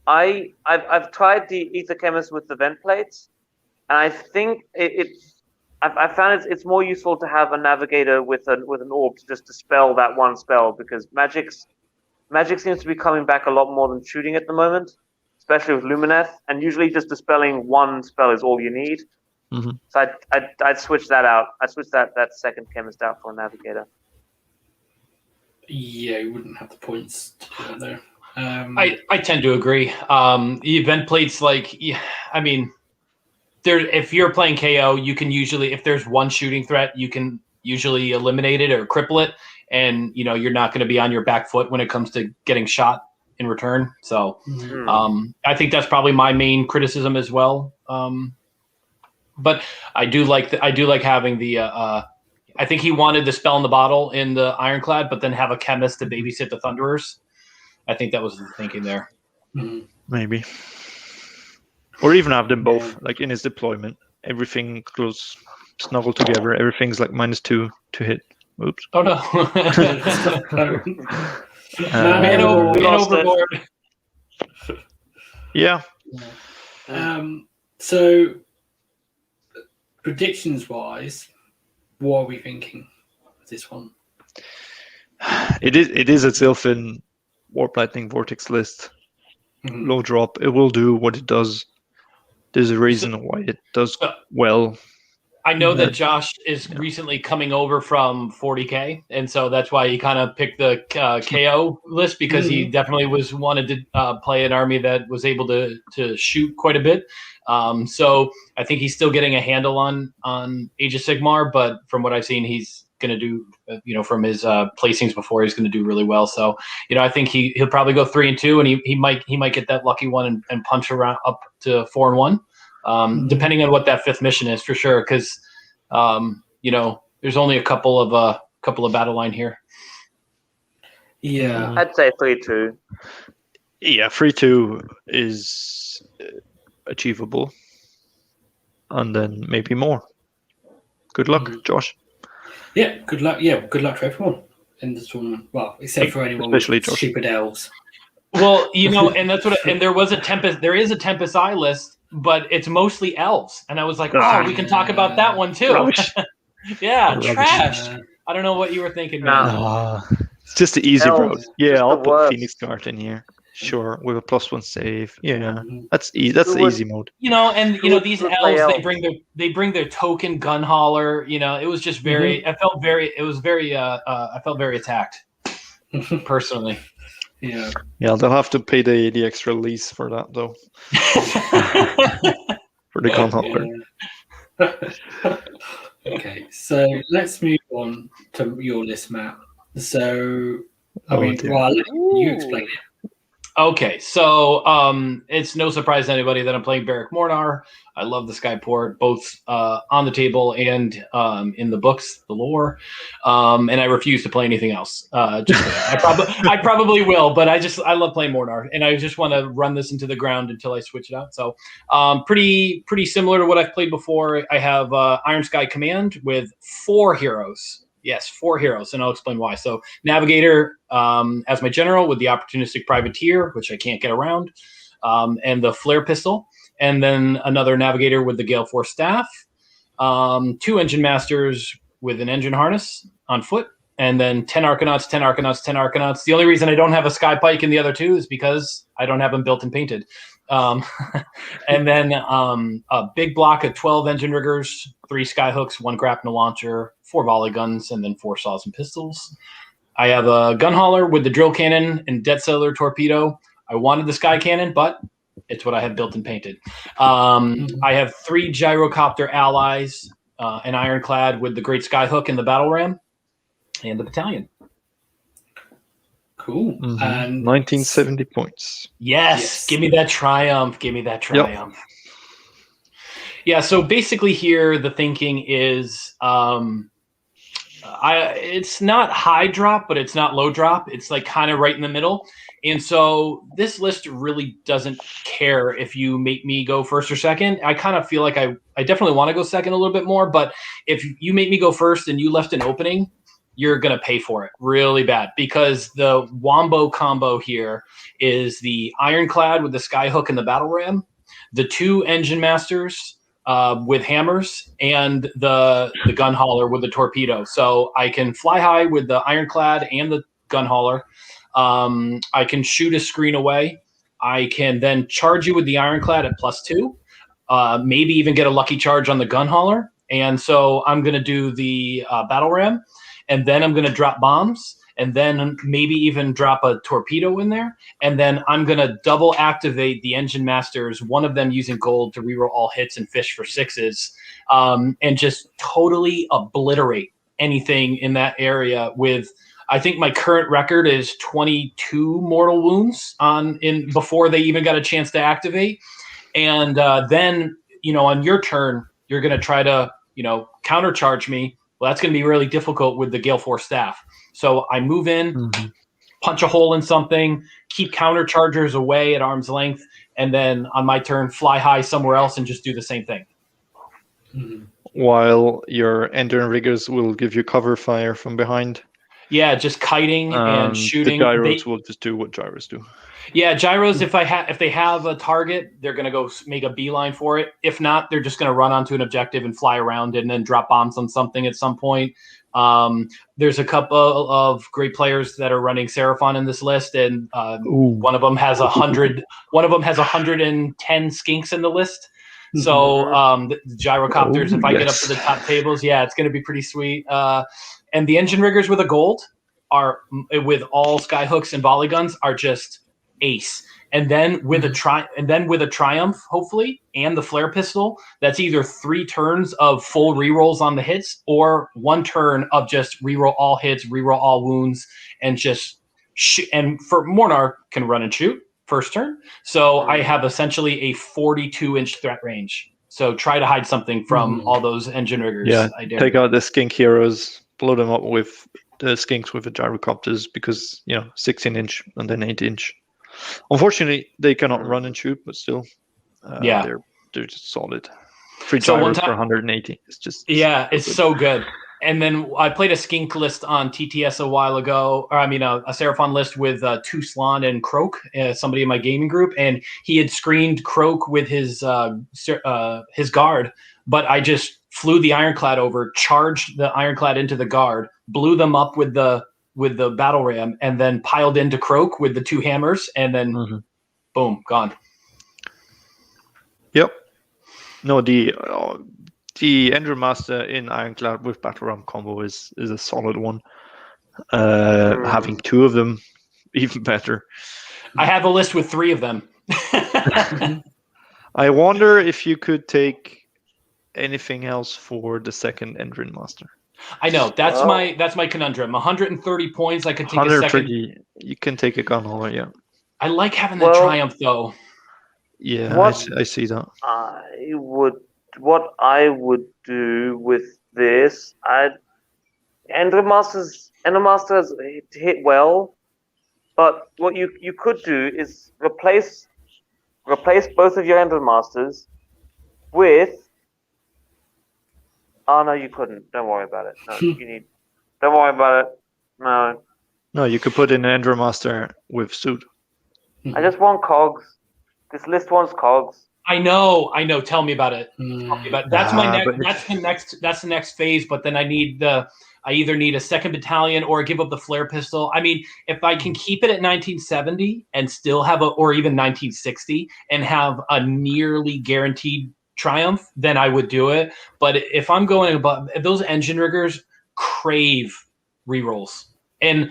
I've tried the Ether Chemist with the vent plates, and I think I found it's more useful to have a navigator with an orb to just dispel that one spell, because magic seems to be coming back a lot more than shooting at the moment, especially with Lumineth, and usually just dispelling one spell is all you need.
Mm-hmm.
So I'd switch that out. I'd switch that second chemist out for a navigator.
Yeah, you wouldn't have the points to do that there.
I tend to agree. The event plates, I mean, if you're playing KO, you can usually, if there's one shooting threat, you can usually eliminate it or cripple it, and you're not going to be on your back foot when it comes to getting shot in return. So I think that's probably my main criticism as well. But I do like having the. I think he wanted the spell in the bottle in the Ironclad, but then have a chemist to babysit the Thunderers. I think that was the thinking there.
Maybe. Or even have them both, like in his deployment. Everything goes snuggled together. Everything's like -2 to hit. Oops.
Oh no. Man overboard.
Yeah.
So, predictions-wise, what are we thinking of this one?
It is a Zilfin Warp Lightning Vortex list. Low drop. It will do what it does. There's a reason why it does well.
I know that Josh is recently coming over from 40K, and so that's why he kind of picked the KO list, because he definitely wanted to play an army that was able to shoot quite a bit. So I think he's still getting a handle on Age of Sigmar, but from what I've seen, he's going to do, from his placings before, he's going to do really well. So, I think he'll probably go 3-2, and he might get that lucky one and punch around up to 4-1. Depending on what that 5th mission is, for sure, because there's only a couple of battle line here.
Yeah,
I'd say 3-2.
Yeah, 3-2 is achievable, and then maybe more. Good luck, Josh.
Yeah, good luck. Yeah, good luck to everyone in the tournament. Well, except for anyone
Especially
with
Josh.
stupid elves.
Well, and that's what. And there was a Tempest. There is a Tempest Eye list, but it's mostly elves. And I was like, oh, we can talk about that one too.
Rubbish.
Yeah,
Rubbish.
trash. I don't know what you were thinking, man.
It's just the easy
Elves,
route.
just
Yeah, I'll
the
put
worst.
Phoenix Guard in here. Sure, with a +1 save. Yeah,
Mhm.
that's That's
Who
the
would-
easy mode.
These
Play
elves,
elves.
they bring their token gun hauler. It was just very. I felt very. It was very. I felt very attacked personally.
Yeah.
Yeah, they'll have to pay the extra lease for that though. For the gun hopper.
Yeah. Okay, so let's move on to your list, Matt. So, I mean,
dear.
well, I'll let you explain it.
Okay, so it's no surprise to anybody that I'm playing Barak Mhornar. I love the Skyport, both on the table and in the books, the lore. And I refuse to play anything else. Just kidding. I probably will, but I love playing Mhornar, and I just want to run this into the ground until I switch it out. So pretty similar to what I've played before. I have Iron Sky Command with 4 heroes. Yes, 4 heroes, and I'll explain why. So Navigator as my general with the Opportunistic Privateer, which I can't get around, and the Flare Pistol, and then another Navigator with the Gale Force Staff, 2 Engine Masters with an Engine Harness on foot, and then 10 Arcanauts, 10 Arcanauts, 10 Arcanauts. The only reason I don't have a Sky Pike in the other 2 is because I don't have them built and painted. And then a big block of 12 Engine Riggers, 3 Skyhooks, 1 Grapnel Launcher, 4 Volley Guns, and then 4 Saws and Pistols. I have a Gun Hauler with the Drill Cannon and Debt Settler Torpedo. I wanted the Sky Cannon, but it's what I have built and painted. I have 3 Gyrocopter allies, an Ironclad with the Great Skyhook and the Battle Ram, and the Battalion.
Cool. And
1970 points.
Yes, give me that triumph. Give me that triumph. Yep. Yeah, so basically here the thinking is it's not high drop, but it's not low drop. It's like kind of right in the middle. And so this list really doesn't care if you make me go first or second. I kind of feel like I definitely want to go second a little bit more, but if you make me go first and you left an opening, you're going to pay for it really bad, because the Wombo combo here is the Ironclad with the Skyhook and the Battle Ram, the 2 Engine Masters with hammers, and the Gun Hauler with the Torpedo. So I can fly high with the Ironclad and the Gun Hauler. I can shoot a screen away. I can then charge you with the Ironclad at +2, maybe even get a lucky charge on the Gun Hauler. And so I'm going to do the Battle Ram, and then I'm going to drop bombs, and then maybe even drop a torpedo in there. And then I'm going to double activate the Engine Masters, one of them using gold to reroll all hits and fish for 6s, and just totally obliterate anything in that area with, I think my current record is 22 mortal wounds before they even got a chance to activate. And then, on your turn, you're going to try to, countercharge me. Well, that's going to be really difficult with the Gale Force Staff. So I move in, punch a hole in something, keep counterchargers away at arm's length, and then on my turn, fly high somewhere else and just do the same thing.
While your Engine Riggers will give you cover fire from behind.
Yeah, just kiting and shooting.
The gyros will just do what gyros do.
Yeah, gyros, if they have a target, they're going to go make a beeline for it. If not, they're just going to run onto an objective and fly around it and then drop bombs on something at some point. There's a couple of great players that are running Seraphon in this list, and one of them has 100. One of them has 110 skinks in the list. So the gyrocopters, if I get up to the top tables, it's going to be pretty sweet. And the Engine Riggers with a gold are with all Skyhooks and volley guns are just ace. And then with a triumph, hopefully, and the flare pistol, that's either 3 turns of full rerolls on the hits or 1 turn of just reroll all hits, reroll all wounds, and just and for Mhornar can run and shoot first turn. So I have essentially a 42-inch threat range. So try to hide something from all those Engine Riggers.
Yeah, take out the skink heroes, blow them up with the skinks with the gyrocopters, because 16-inch and then 8-inch. Unfortunately, they cannot run and shoot, but still, they're just solid. free
So one
gyros for
time-
180. It's just
It's so good. And then I played a skink list on TTS a while ago, or a Seraphon list with Tuslan and Croak, somebody in my gaming group, and he had screened Croak with his guard, but I just flew the Ironclad over, charged the Ironclad into the guard, blew them up with the battle ram, and then piled into Croak with the 2 hammers, and then boom, gone.
Yep. No, the Endrin Master in Ironclad with Battle Ram combo is a solid one. Having 2 of them, even better.
I have a list with 3 of them.
I wonder if you could take anything else for the second Endrin Master.
I know that's my conundrum. 130 points. I could take a second.
You can take a gun holder, yeah.
I like having that triumph though.
Yeah, I see that.
What I would do with this, Endrin Master has hit well, but what you could do is replace both of your Endrin Masters with. Oh no, you couldn't. Don't worry about it. No, Don't worry about it. No.
No, you could put in an Endrin Master with suit.
I just want cogs. This list wants cogs.
I know. Tell me about it. Tell me about it. That's That's the next phase. But then I either need a second battalion or give up the flare pistol. I mean, if I can keep it at 1970 and still have or even 1960 and have a nearly guaranteed triumph, then I would do it. But if I'm going above, those engine riggers crave rerolls, and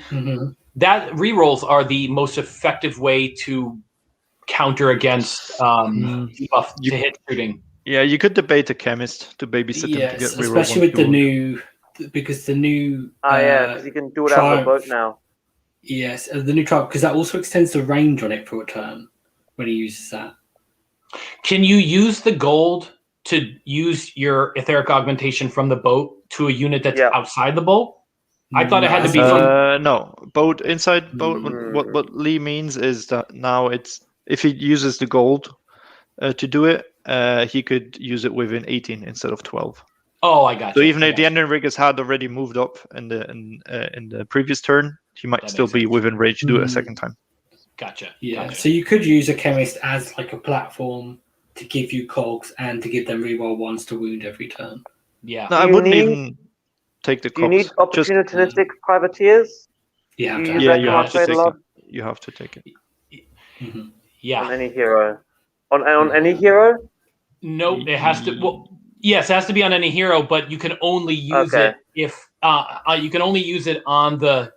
that rerolls are the most effective way to counter against debuff to hit shooting.
Yeah, you could debate a chemist to babysit them to get reroll.
Especially with the new, because the new.
Because you can do it out of the boat now.
Yes, the new triumph, because that also extends the range on it for a turn when he uses that.
Can you use the gold to use your etheric augmentation from the boat to a unit that's outside the boat? I thought it had to be from...
No, boat inside boat. What Lee means is that now if he uses the gold to do it, he could use it within 18 instead of 12.
Oh, I got
you. So
you.
even if the Endrin riggers had already moved up in the previous turn, he might still be within range to do it a second time.
Gotcha.
Yeah,
Gotcha.
so you could use a chemist as like a platform to give you cogs and to give them reroll 1s to wound every turn.
Yeah.
No, I wouldn't even take the cogs.
Do you need opportunistic privateers?
Yeah,
you have to take it. You have to take it.
Yeah.
On any hero. On any hero?
Nope. It has to. Well, yes, it has to be on any hero, but you can only use it if you can only use it on the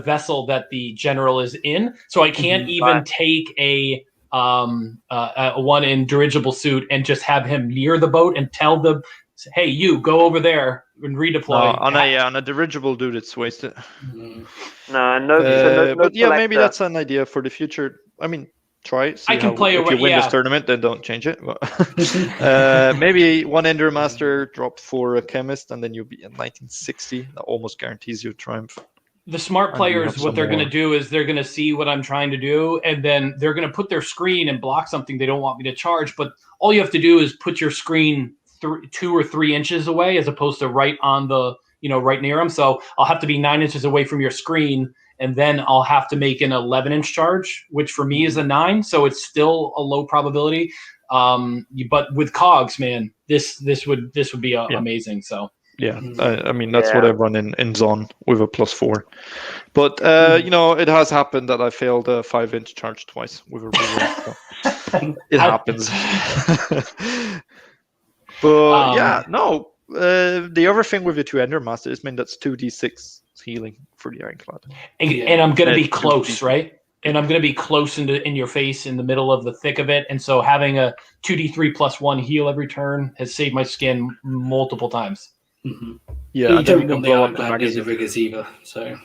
vessel that the general is in. So I can't even take a one in dirigible suit and just have him near the boat and tell them, hey, you go over there and redeploy.
On a dirigible, dude, it's wasted.
No,
but yeah, maybe that's an idea for the future. I mean, try it.
I can play
if you win this tournament, then don't change it. But maybe one Endrin Master drop for a chemist, and then you'll be in 1960. That almost guarantees you a triumph.
The smart players, what they're going to do is they're going to see what I'm trying to do, and then they're going to put their screen and block something they don't want me to charge. But all you have to do is put your screen 2 or 3 inches away, as opposed to right on the, right near them. So I'll have to be 9 inches away from your screen, and then I'll have to make an 11-inch charge, which for me is a 9. So it's still a low probability. But with cogs, man, this would be amazing. So.
Yeah, I mean, that's what I run in Zon with a +4. But, it has happened that I failed a 5-inch charge twice with a reroll. So it happens. But, the other thing with the 2 Endrin Masters, that's 2d6 healing for the Ironclad.
And I'm going to be close, right? And I'm going to be close in your face in the middle of the thick of it. And so having a 2d3 +1 heal every turn has saved my skin multiple times.
Yeah, you don't want the Ironclad near the riggers either, so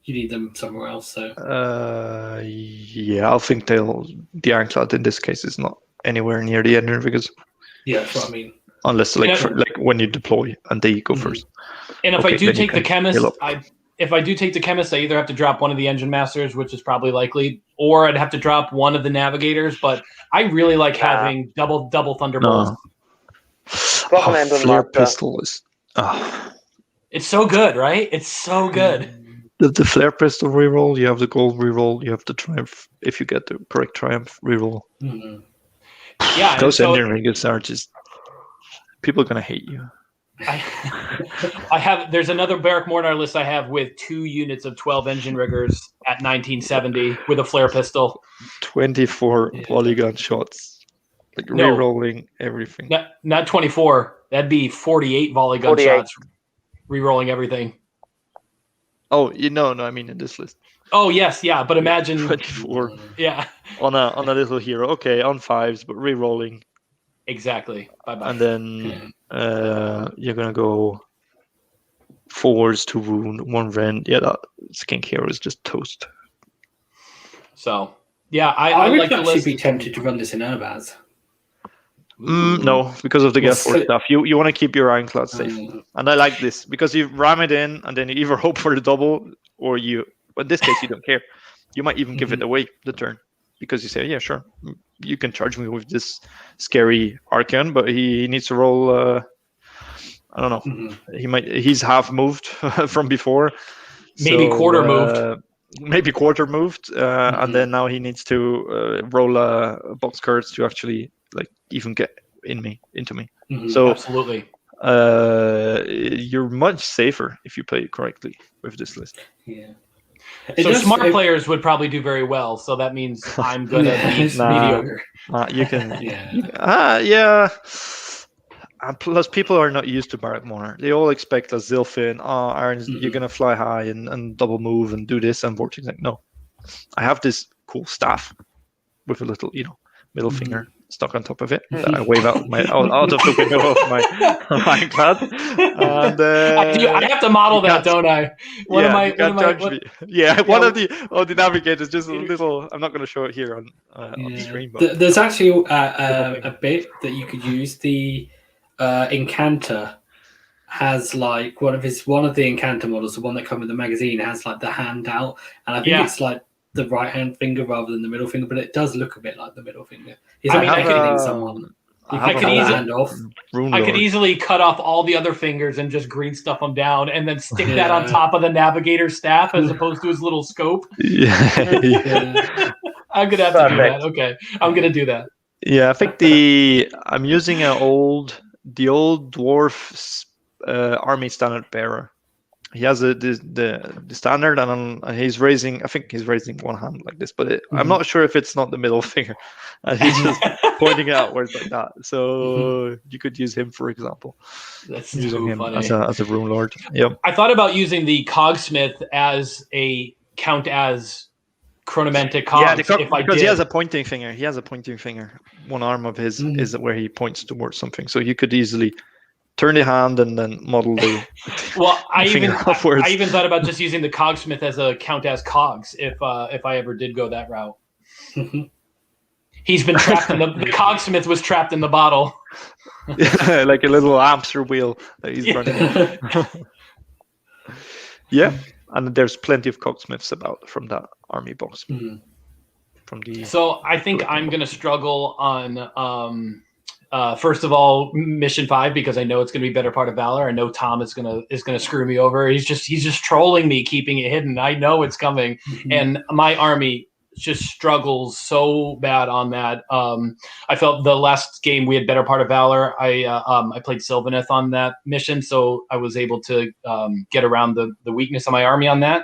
you need them somewhere else. So
I think the Ironclad in this case is not anywhere near the Endrin riggers.
Yeah, that's what I mean.
Unless like when you deploy and they go first.
And if I do take the chemist, I either have to drop one of the engine masters, which is probably likely, or I'd have to drop one of the navigators. But I really like having double thunderbolts.
Propaganda
flare
Master.
pistol is.
It's so good, right? It's so good.
The flare pistol reroll, you have the gold reroll, you have the triumph if you get the correct triumph reroll.
Yeah, and
Those
so
ending ringgits are just people are gonna hate you.
I have. There's another Barak Mhornar list I have with 2 units of 12 engine riggers at 1970 with a flare pistol.
24 polygon shots, like
No.
rerolling everything.
Not 24. That'd be 48 volley gun
48.
shots, rerolling everything.
Oh, no, I mean in this list.
Oh yes, yeah. But imagine
24
Yeah,
on a little hero. Okay, on 5s, but rerolling.
exactly. Bye bye.
And then you're gonna go 4s to wound, 1 rend. Yeah, that skink hero is just toast.
So yeah, I
I would
like the
actually
list.
be tempted to run this in Urbaz.
No, because of the
Well,
Geth War stuff. You want to keep your ironclad safe. And I like this because you ram it in and then you either hope for the double or you, in this case, you don't care. You might even give it away the turn because you say, yeah, sure, you can charge me with this scary Archon, but he needs to roll, I don't know, he's half moved from before.
Maybe quarter moved.
Maybe quarter moved, and then now he needs to roll a box cards to actually like even get into me. So
Absolutely.
You're much safer if you play it correctly with this list.
Yeah.
So smart players would probably do very well. So that means I'm gonna be mediocre.
You can.
Yeah.
And plus, people are not used to Barak Mhornar. They all expect a Zilfin. Aaron, you're gonna fly high and double move and do this and vortex. Like, no, I have this cool staff with a little, middle finger stuck on top of it that I wave out out of the window of my ironclad. And
I have to model that, don't I? One of my
the navigators, just a little. I'm not going to show it here on the screen. But
There's actually a bit that you could use. The Incantor has like one of the Incantor models, the one that comes with the magazine, has like the hand out, and I think it's like the right hand finger rather than the middle finger, but it does look a bit like the middle finger. Someone.
I could easily cut off all the other fingers and just green stuff them down, and then stick that on top of the navigator's staff as opposed to his little scope. I'm gonna have to do that. Okay, I'm gonna do that.
Yeah, I think I'm using the old dwarf army standard bearer. He has the standard, and he's raising. I think he's raising one hand like this, but I'm not sure if it's not the middle finger, and he's just pointing it outwards like that. So you could use him, for example.
That's
using him
funny.
as a rune lord. Yep.
I thought about using the cogsmith as a count as chronomantic cogs.
Because he has a pointing finger. He has a pointing finger. One arm of his is where he points towards something. So you could easily turn the hand and then model the.
Well, I even thought about just using the cogsmith as a count as cogs if I ever did go that route. He's been trapped in the cogsmith was trapped in the bottle.
Like a little hamster wheel that he's running. Yeah, and there's plenty of cogsmiths about from that army box.
So I think I'm gonna struggle on. First of all, mission 5 because I know it's gonna be better part of Valor. I know Tom is gonna screw me over. He's just trolling me, keeping it hidden. I know it's coming, and my army just struggles so bad on that. I felt the last game we had better part of Valor. I played Sylvaneth on that mission, so I was able to get around the weakness of my army on that.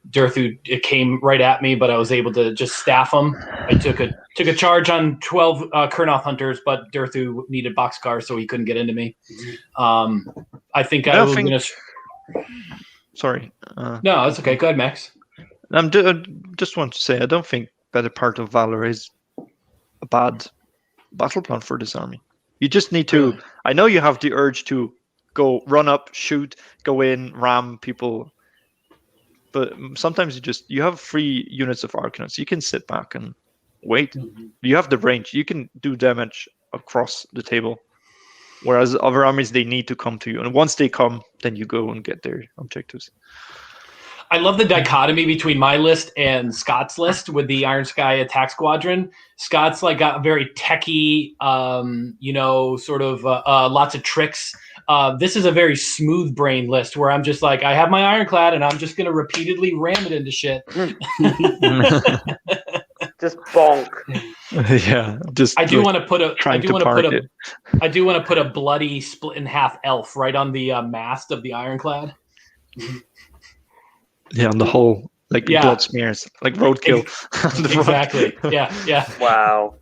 Durthu, it came right at me, but I was able to just staff him. I took a charge on 12 Kurnoth hunters, but Durthu needed boxcars, so he couldn't get into me. I think I was going to.
Sorry.
No, it's okay. Go ahead, Max.
I just want to say I don't think better part of Valor is a bad battle plan for this army. You just need to. I know you have the urge to go run up, shoot, go in, ram people. But sometimes you have 3 units of Arcanauts. You can sit back and wait. You have the range. You can do damage across the table. Whereas other armies, they need to come to you. And once they come, then you go and get their objectives.
I love the dichotomy between my list and Scott's list with the Iron Sky Attack Squadron. Scott's like got very techie, sort of lots of tricks. This is a very smooth brain list where I'm just like, I have my Ironclad and I'm just going to repeatedly ram it into shit.
Just bonk.
Yeah, just.
I do want to put a. I
trying
do
to
want to
park
put a.
it.
I do want to put a bloody split in half elf right on the mast of the Ironclad.
Yeah, on the whole, like
Yeah.
blood smears, like roadkill. on the front.
Exactly. Yeah.
Wow.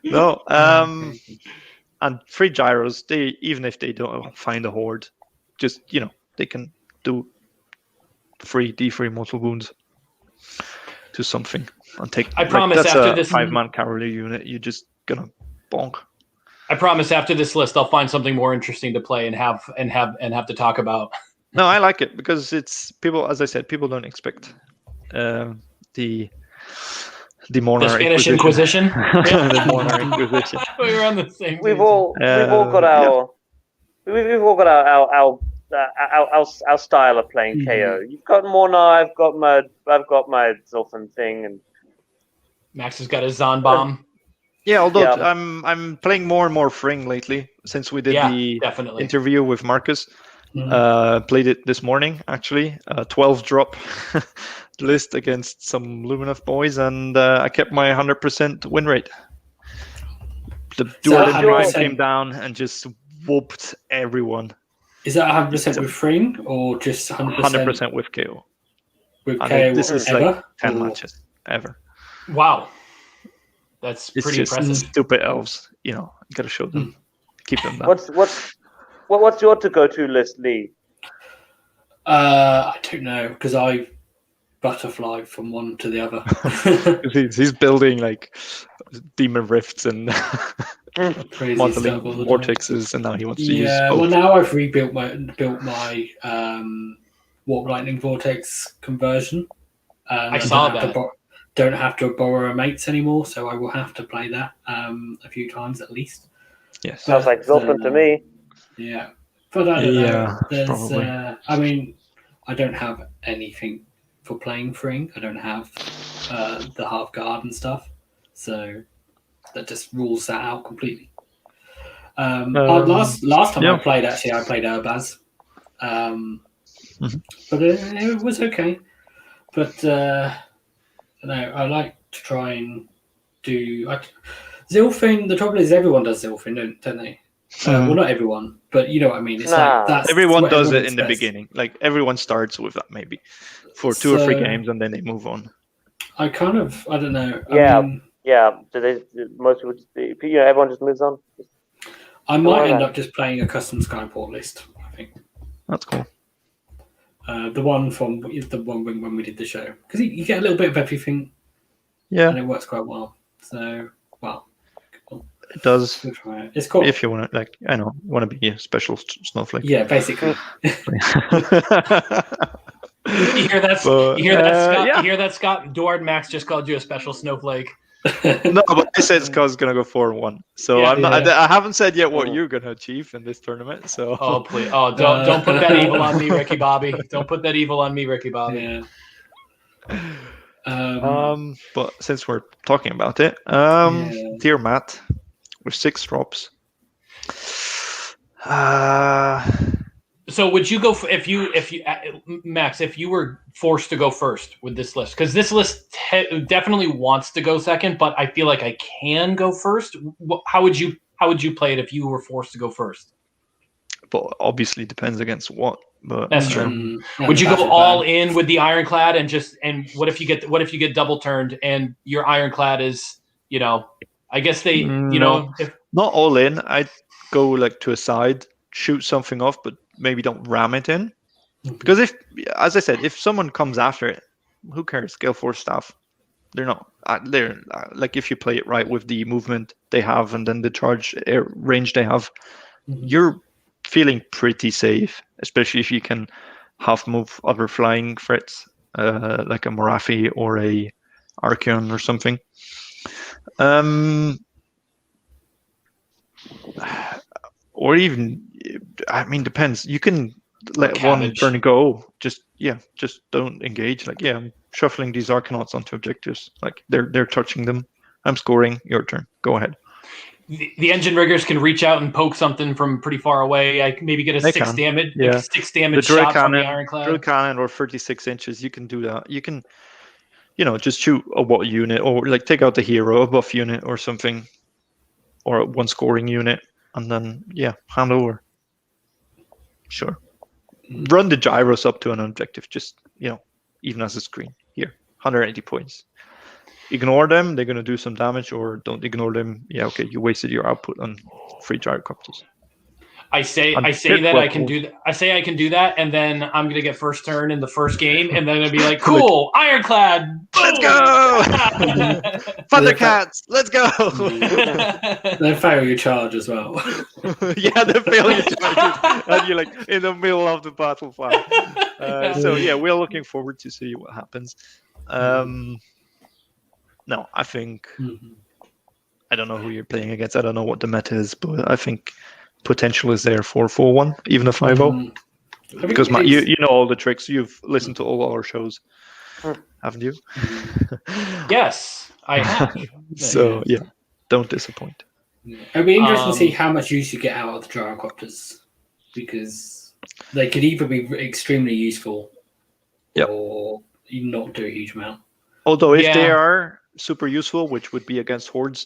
No, and free gyros. They even if they don't find a horde, just they can do free D3 mortal wounds to something and take.
I promise
that's
after
a
this
5-man cavalry unit. You're just gonna bonk.
I promise after this list, I'll find something more interesting to play and have to talk about.
No, I like it because it's people. As I said, people don't expect the Mhornar
The Spanish Inquisition.
the Mhornar Inquisition.
We were on the same.
We've all got our our style of playing KO. You've got Mhornar, I've got my Zolfin thing, and
Max has got his Zon bomb.
Yeah, although
Yeah.
I'm playing more and more Fring lately since we did the
Definitely.
interview with Marcus.
Mhm.
Played it this morning actually. 12 drop list against some Lumineth boys, and I kept my 100% win rate. The Dueling Drive
100%?
came down and just whooped everyone.
Is that 100% with Fring or just 100%,
100% with KO.
with
I
KO
mean, this is like
ever?
10
Or-
matches ever.
Wow. That's
It's
pretty
just
impressive.
stupid elves. You gotta show them, keep them down.
what's your to-go-to list, Lee?
I don't know because I butterfly from one to the other.
He's building like demon rifts and
Crazy
modeling
stuff all the time.
vortexes, and now he wants to use
Yeah,
both.
well now I've built my warp lightning vortex conversion.
I saw that.
Don't have to borrow a mates anymore, so I will have to play that a few times at least.
Yes.
Sounds like Zolfin to me.
Yeah, but I don't
Yeah,
know. There's,
probably.
I mean, I don't have anything for playing Fring. I don't have the half guard and stuff, so that just rules that out completely. Last time
yeah.
I played Urbaz, but it was okay. But I like to try and do Zilfin. The trouble is everyone does Zilfin, don't they? Well, not everyone, but you know what I mean. It's
Nah.
like that's
Everyone
what
does it
everyone
in the
expects.
beginning. Like everyone starts with that maybe for 2 or 3
So-
games, and then they move on.
I don't know.
Yeah.
I mean,
Yeah, most people just, everyone just moves on.
I might
Alright.
end up just playing a custom Skyport list. I think
That's cool.
the one when we did the show because you get a little bit of everything
Yeah,
and it works quite well. So
it does.
good for it. It's cool.
If you want to, want to be a special snowflake.
Yeah, basically.
You hear that?
But,
you hear that, Scott?
yeah.
You hear that, Scott? Dord Max just called you a special snowflake.
No, but I said Scott's gonna go 4-1. So
Yeah.
I'm not.
Yeah.
I haven't said yet what you're gonna achieve in this tournament. So
Oh please! Oh, don't put that evil on me, Ricky Bobby. Don't put that evil on me, Ricky Bobby.
Yeah.
But since we're talking about it,
Yeah.
dear Matt, with 6 drops.
So would you go if you Max, if you were forced to go first with this list? Because this list definitely wants to go second, but I feel like I can go first. How would you play it if you were forced to go first?
But obviously depends against what. But
That's true.
Yeah,
Would you go
battle
all
plan.
in with the Ironclad and what if you get double turned and your Ironclad is I guess they
No.
if
not all in. I'd go like to a side, shoot something off, but maybe don't ram it in. Because as I said, if someone comes after it, who cares? Gale Force staff. They're not. They're like if you play it right with the movement they have and then the charge air range they have, you're feeling pretty safe, especially if you can half move other flying threats, like a Morathi or a Archeon or something. Or even, I mean, depends. You can let one
cabbage.
turn go. Just don't engage. Like, I'm shuffling these Arcanauts onto objectives. Like they're touching them. I'm scoring. Your turn. Go ahead.
The engine riggers can reach out and poke something from pretty far away. I can maybe get a
They
6
can.
damage,
Yeah.
like 6 damage shot from the Ironclad.
Drill cannon or 36 inches. You can do that. You can, just shoot a what unit or like take out the hero, a buff unit or something, or one scoring unit, and then hand over. Sure. Run the gyros up to an objective. Just even as a screen. Here, 180 points. Ignore them, they're going to do some damage, or don't ignore them. Okay, you wasted your output on free gyrocopters.
I say that I can do that. I say I can do that, and then I'm going to get first turn in the first game, and then it'll be like, cool, Ironclad, boom!
Let's go! Thundercats, let's go!
They fail your charge as well.
They fail your charge, and you're like in the middle of the battlefield. We're looking forward to see what happens. No, I think I don't know who you're playing against. I don't know what the meta is, but I think potential is there for 4-1, even a 5-0. Because Matt, you know all the tricks. You've listened to all our shows, haven't you?
Yes, I have.
So don't disappoint.
It'll be interesting to see how much use you get out of the gyrocopters, because they could either be extremely useful or you not do a huge amount.
Although if they are super useful, which would be against hordes,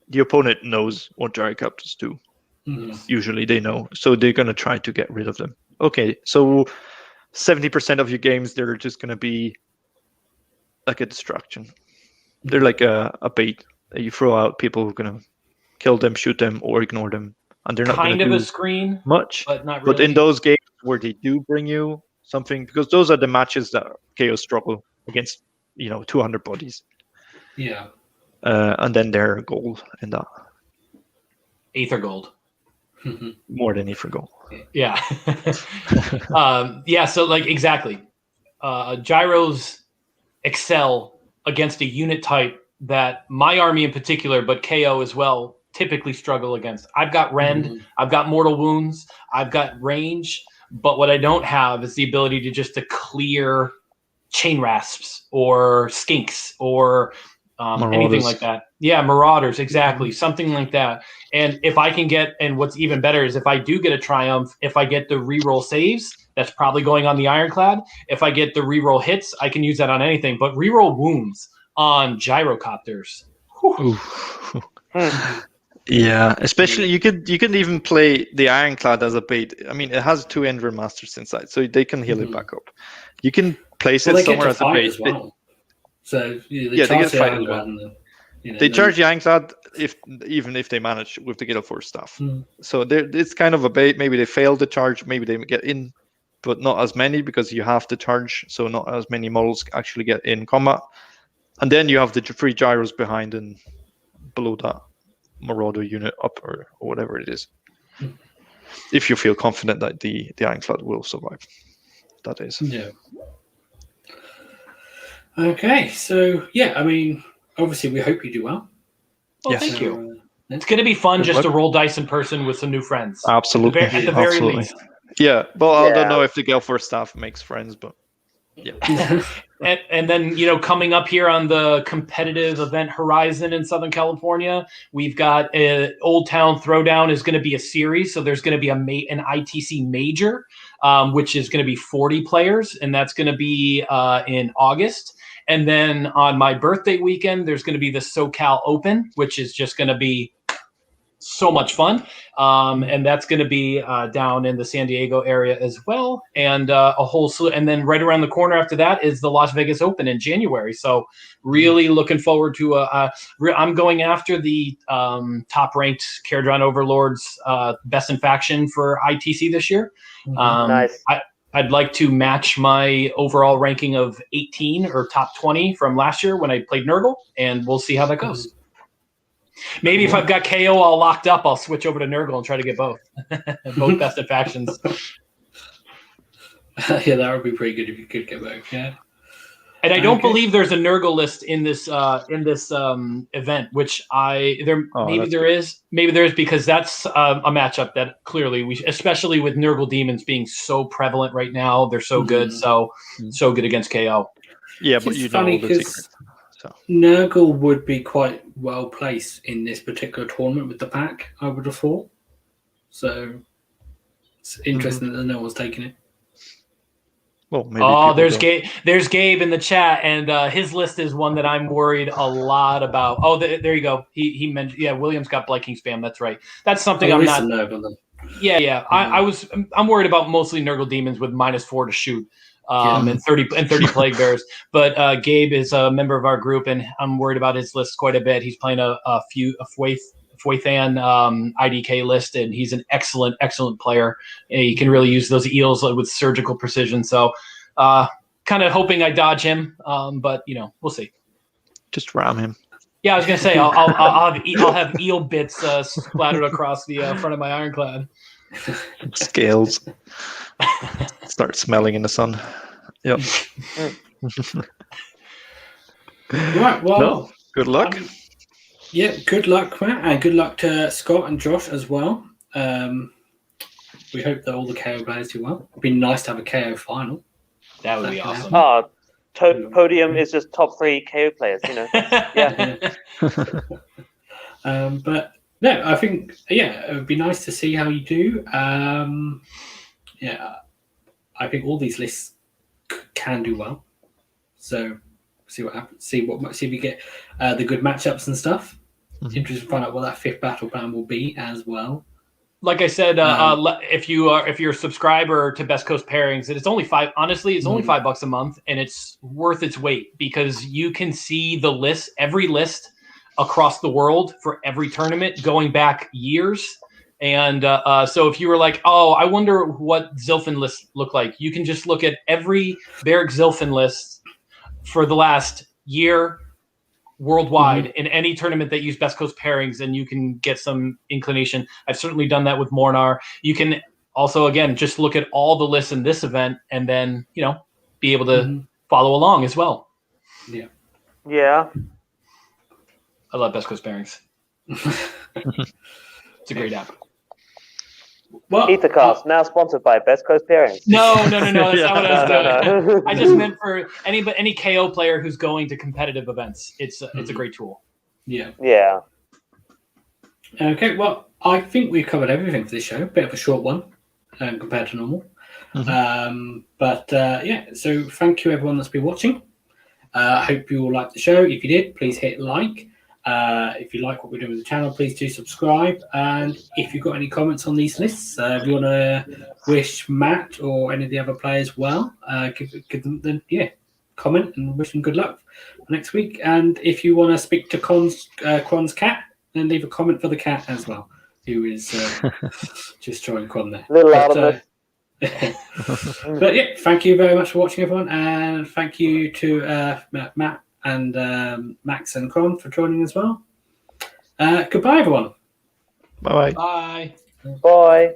the opponent knows what gyrocopters do. Usually they know, so they're going to try to get rid of them. Okay, so 70% of your games, they're just going to be like a distraction. They're like a bait that you throw out. People who are going to kill them, shoot them, or ignore them, and they're not
kind
of
a screen
much.
But not really.
But in those games where they do bring you something, because those are the matches that Chaos struggle against, 200 bodies.
Yeah.
And then their goal in that.
Aether Gold.
More than Aether Gold.
Yeah. So like exactly. Gyros excel against a unit type that my army in particular, but KO as well, typically struggle against. I've got Rend, I've got Mortal Wounds, I've got range, but what I don't have is the ability to clear Chain Rasps or Skinks or anything like that. Yeah, Marauders, exactly. Something like that. And if I can get, and what's even better is if I do get a Triumph, if I get the reroll saves, that's probably going on the Ironclad. If I get the reroll hits, I can use that on anything. But reroll wounds on gyrocopters.
Yeah, especially you could even play the Ironclad as a bait. I mean, it has 2 Enver Masters inside, so they can heal it back up. You can place it somewhere as a bait.
As well. So
they get to fight as well. They charge the Ironclad even if they manage with the Guild Force stuff. So it's kind of a bait. Maybe they fail the charge, maybe they get in, but not as many because you have to charge, so not as many models actually get in combat. And then you have the 3 gyros behind and below that Marauder unit up or whatever it is. If you feel confident that the Ironclad will survive. That is.
Yeah. Okay, so I mean, obviously we hope you do well.
Well, thank you. It's going to be fun just to roll dice in person with some new friends.
Absolutely.
At the very least.
Yeah, but I don't know if the Guild Force staff makes friends, but
and then coming up here on the competitive event horizon in Southern California, we've got Old Town Throwdown is going to be a series. So there's going to be an ITC major, which is going to be 40 players, and that's going to be in August. And then on my birthday weekend, there's going to be the SoCal Open, which is just going to be so much fun. And that's going to be down in the San Diego area as well. And and then right around the corner after that is the Las Vegas Open in January. So really looking forward to I'm going after the top ranked Kharadron Overlords best in faction for ITC this year.
Nice.
I'd like to match my overall ranking of 18 or top 20 from last year when I played Nurgle, and we'll see how that goes. Maybe if I've got KO all locked up, I'll switch over to Nurgle and try to get both. Both best of factions.
Yeah, that would be pretty good if you could get both, yeah.
And I don't
Okay.
believe there's a Nurgle list in this event, which maybe there is because that's a matchup that clearly especially with Nurgle demons being so prevalent right now, they're so good, so good against KO.
Yeah,
It's
but you know
funny
all the
'cause
secrets. So
Nurgle would be quite well placed in this particular tournament with the pack, I would have thought. So it's interesting that no one's taken it.
well, maybe.
Oh,
people
there's
don't.
Gabe. There's Gabe in the chat, and his list is one that I'm worried a lot about. Oh, there you go. He mentioned. Yeah, William's got Blight King spam. That's right. That's something I'm not.
Nurgle then.
Yeah. I'm worried about mostly Nurgle demons with -4 to shoot, and 30 plague bearers. But Gabe is a member of our group, and I'm worried about his list quite a bit. He's playing a Foythan IDK list, and he's an excellent player. He can really use those eels with surgical precision. So, kind of hoping I dodge him, but we'll see.
Just ram him.
Yeah, I was gonna say I'll have eel bits splattered across the front of my ironclad.
Scales. Start smelling in the sun. Yep.
Right, well,
No, good luck.
Yeah, good luck, Matt, and good luck to Scott and Josh as well. We hope that all the KO players do well. It'd be nice to have a KO final.
That would be awesome.
Podium is just top 3 KO players, Yeah.
But no, I think it would be nice to see how you do. I think all these lists can do well. So see what happens. See if you get the good matchups and stuff. Interested to find out what that 5th battle plan will be as well.
Like I said, if you're a subscriber to Best Coast Pairings, it's only only $5 a month, and it's worth its weight because you can see the list, every list across the world for every tournament going back years. And so if you were like, oh, I wonder what Zilfin lists look like, you can just look at every Barak Zilfin list for the last year worldwide in any tournament that use Best Coast Pairings, and you can get some inclination. I've certainly done that with Mhornar. You can also, again, just look at all the lists in this event and then, be able to follow along as well.
Yeah.
Yeah.
I love Best Coast Pairings. It's a great app.
Well,
Aethercast, now sponsored by Best Coast Pairings.
No. That's not what I was doing.
No.
I just meant for any KO player who's going to competitive events. It's a great tool.
Yeah.
Yeah.
Okay, well, I think we've covered everything for this show. Bit of a short one compared to normal. So thank you everyone that's been watching. I hope you all liked the show. If you did, please hit like. If you like what we're doing with the channel, please do subscribe. And if you've got any comments on these lists, if you want to wish Matt or any of the other players well, give them comment and wish them good luck for next week. And if you want to speak to Quan's cat, then leave a comment for the cat as well, who is just trying Quan there.
Little out of it.
But thank you very much for watching, everyone, and thank you to Matt and Max and Quan for joining as well. Goodbye, everyone.
Bye.
Bye.
Bye.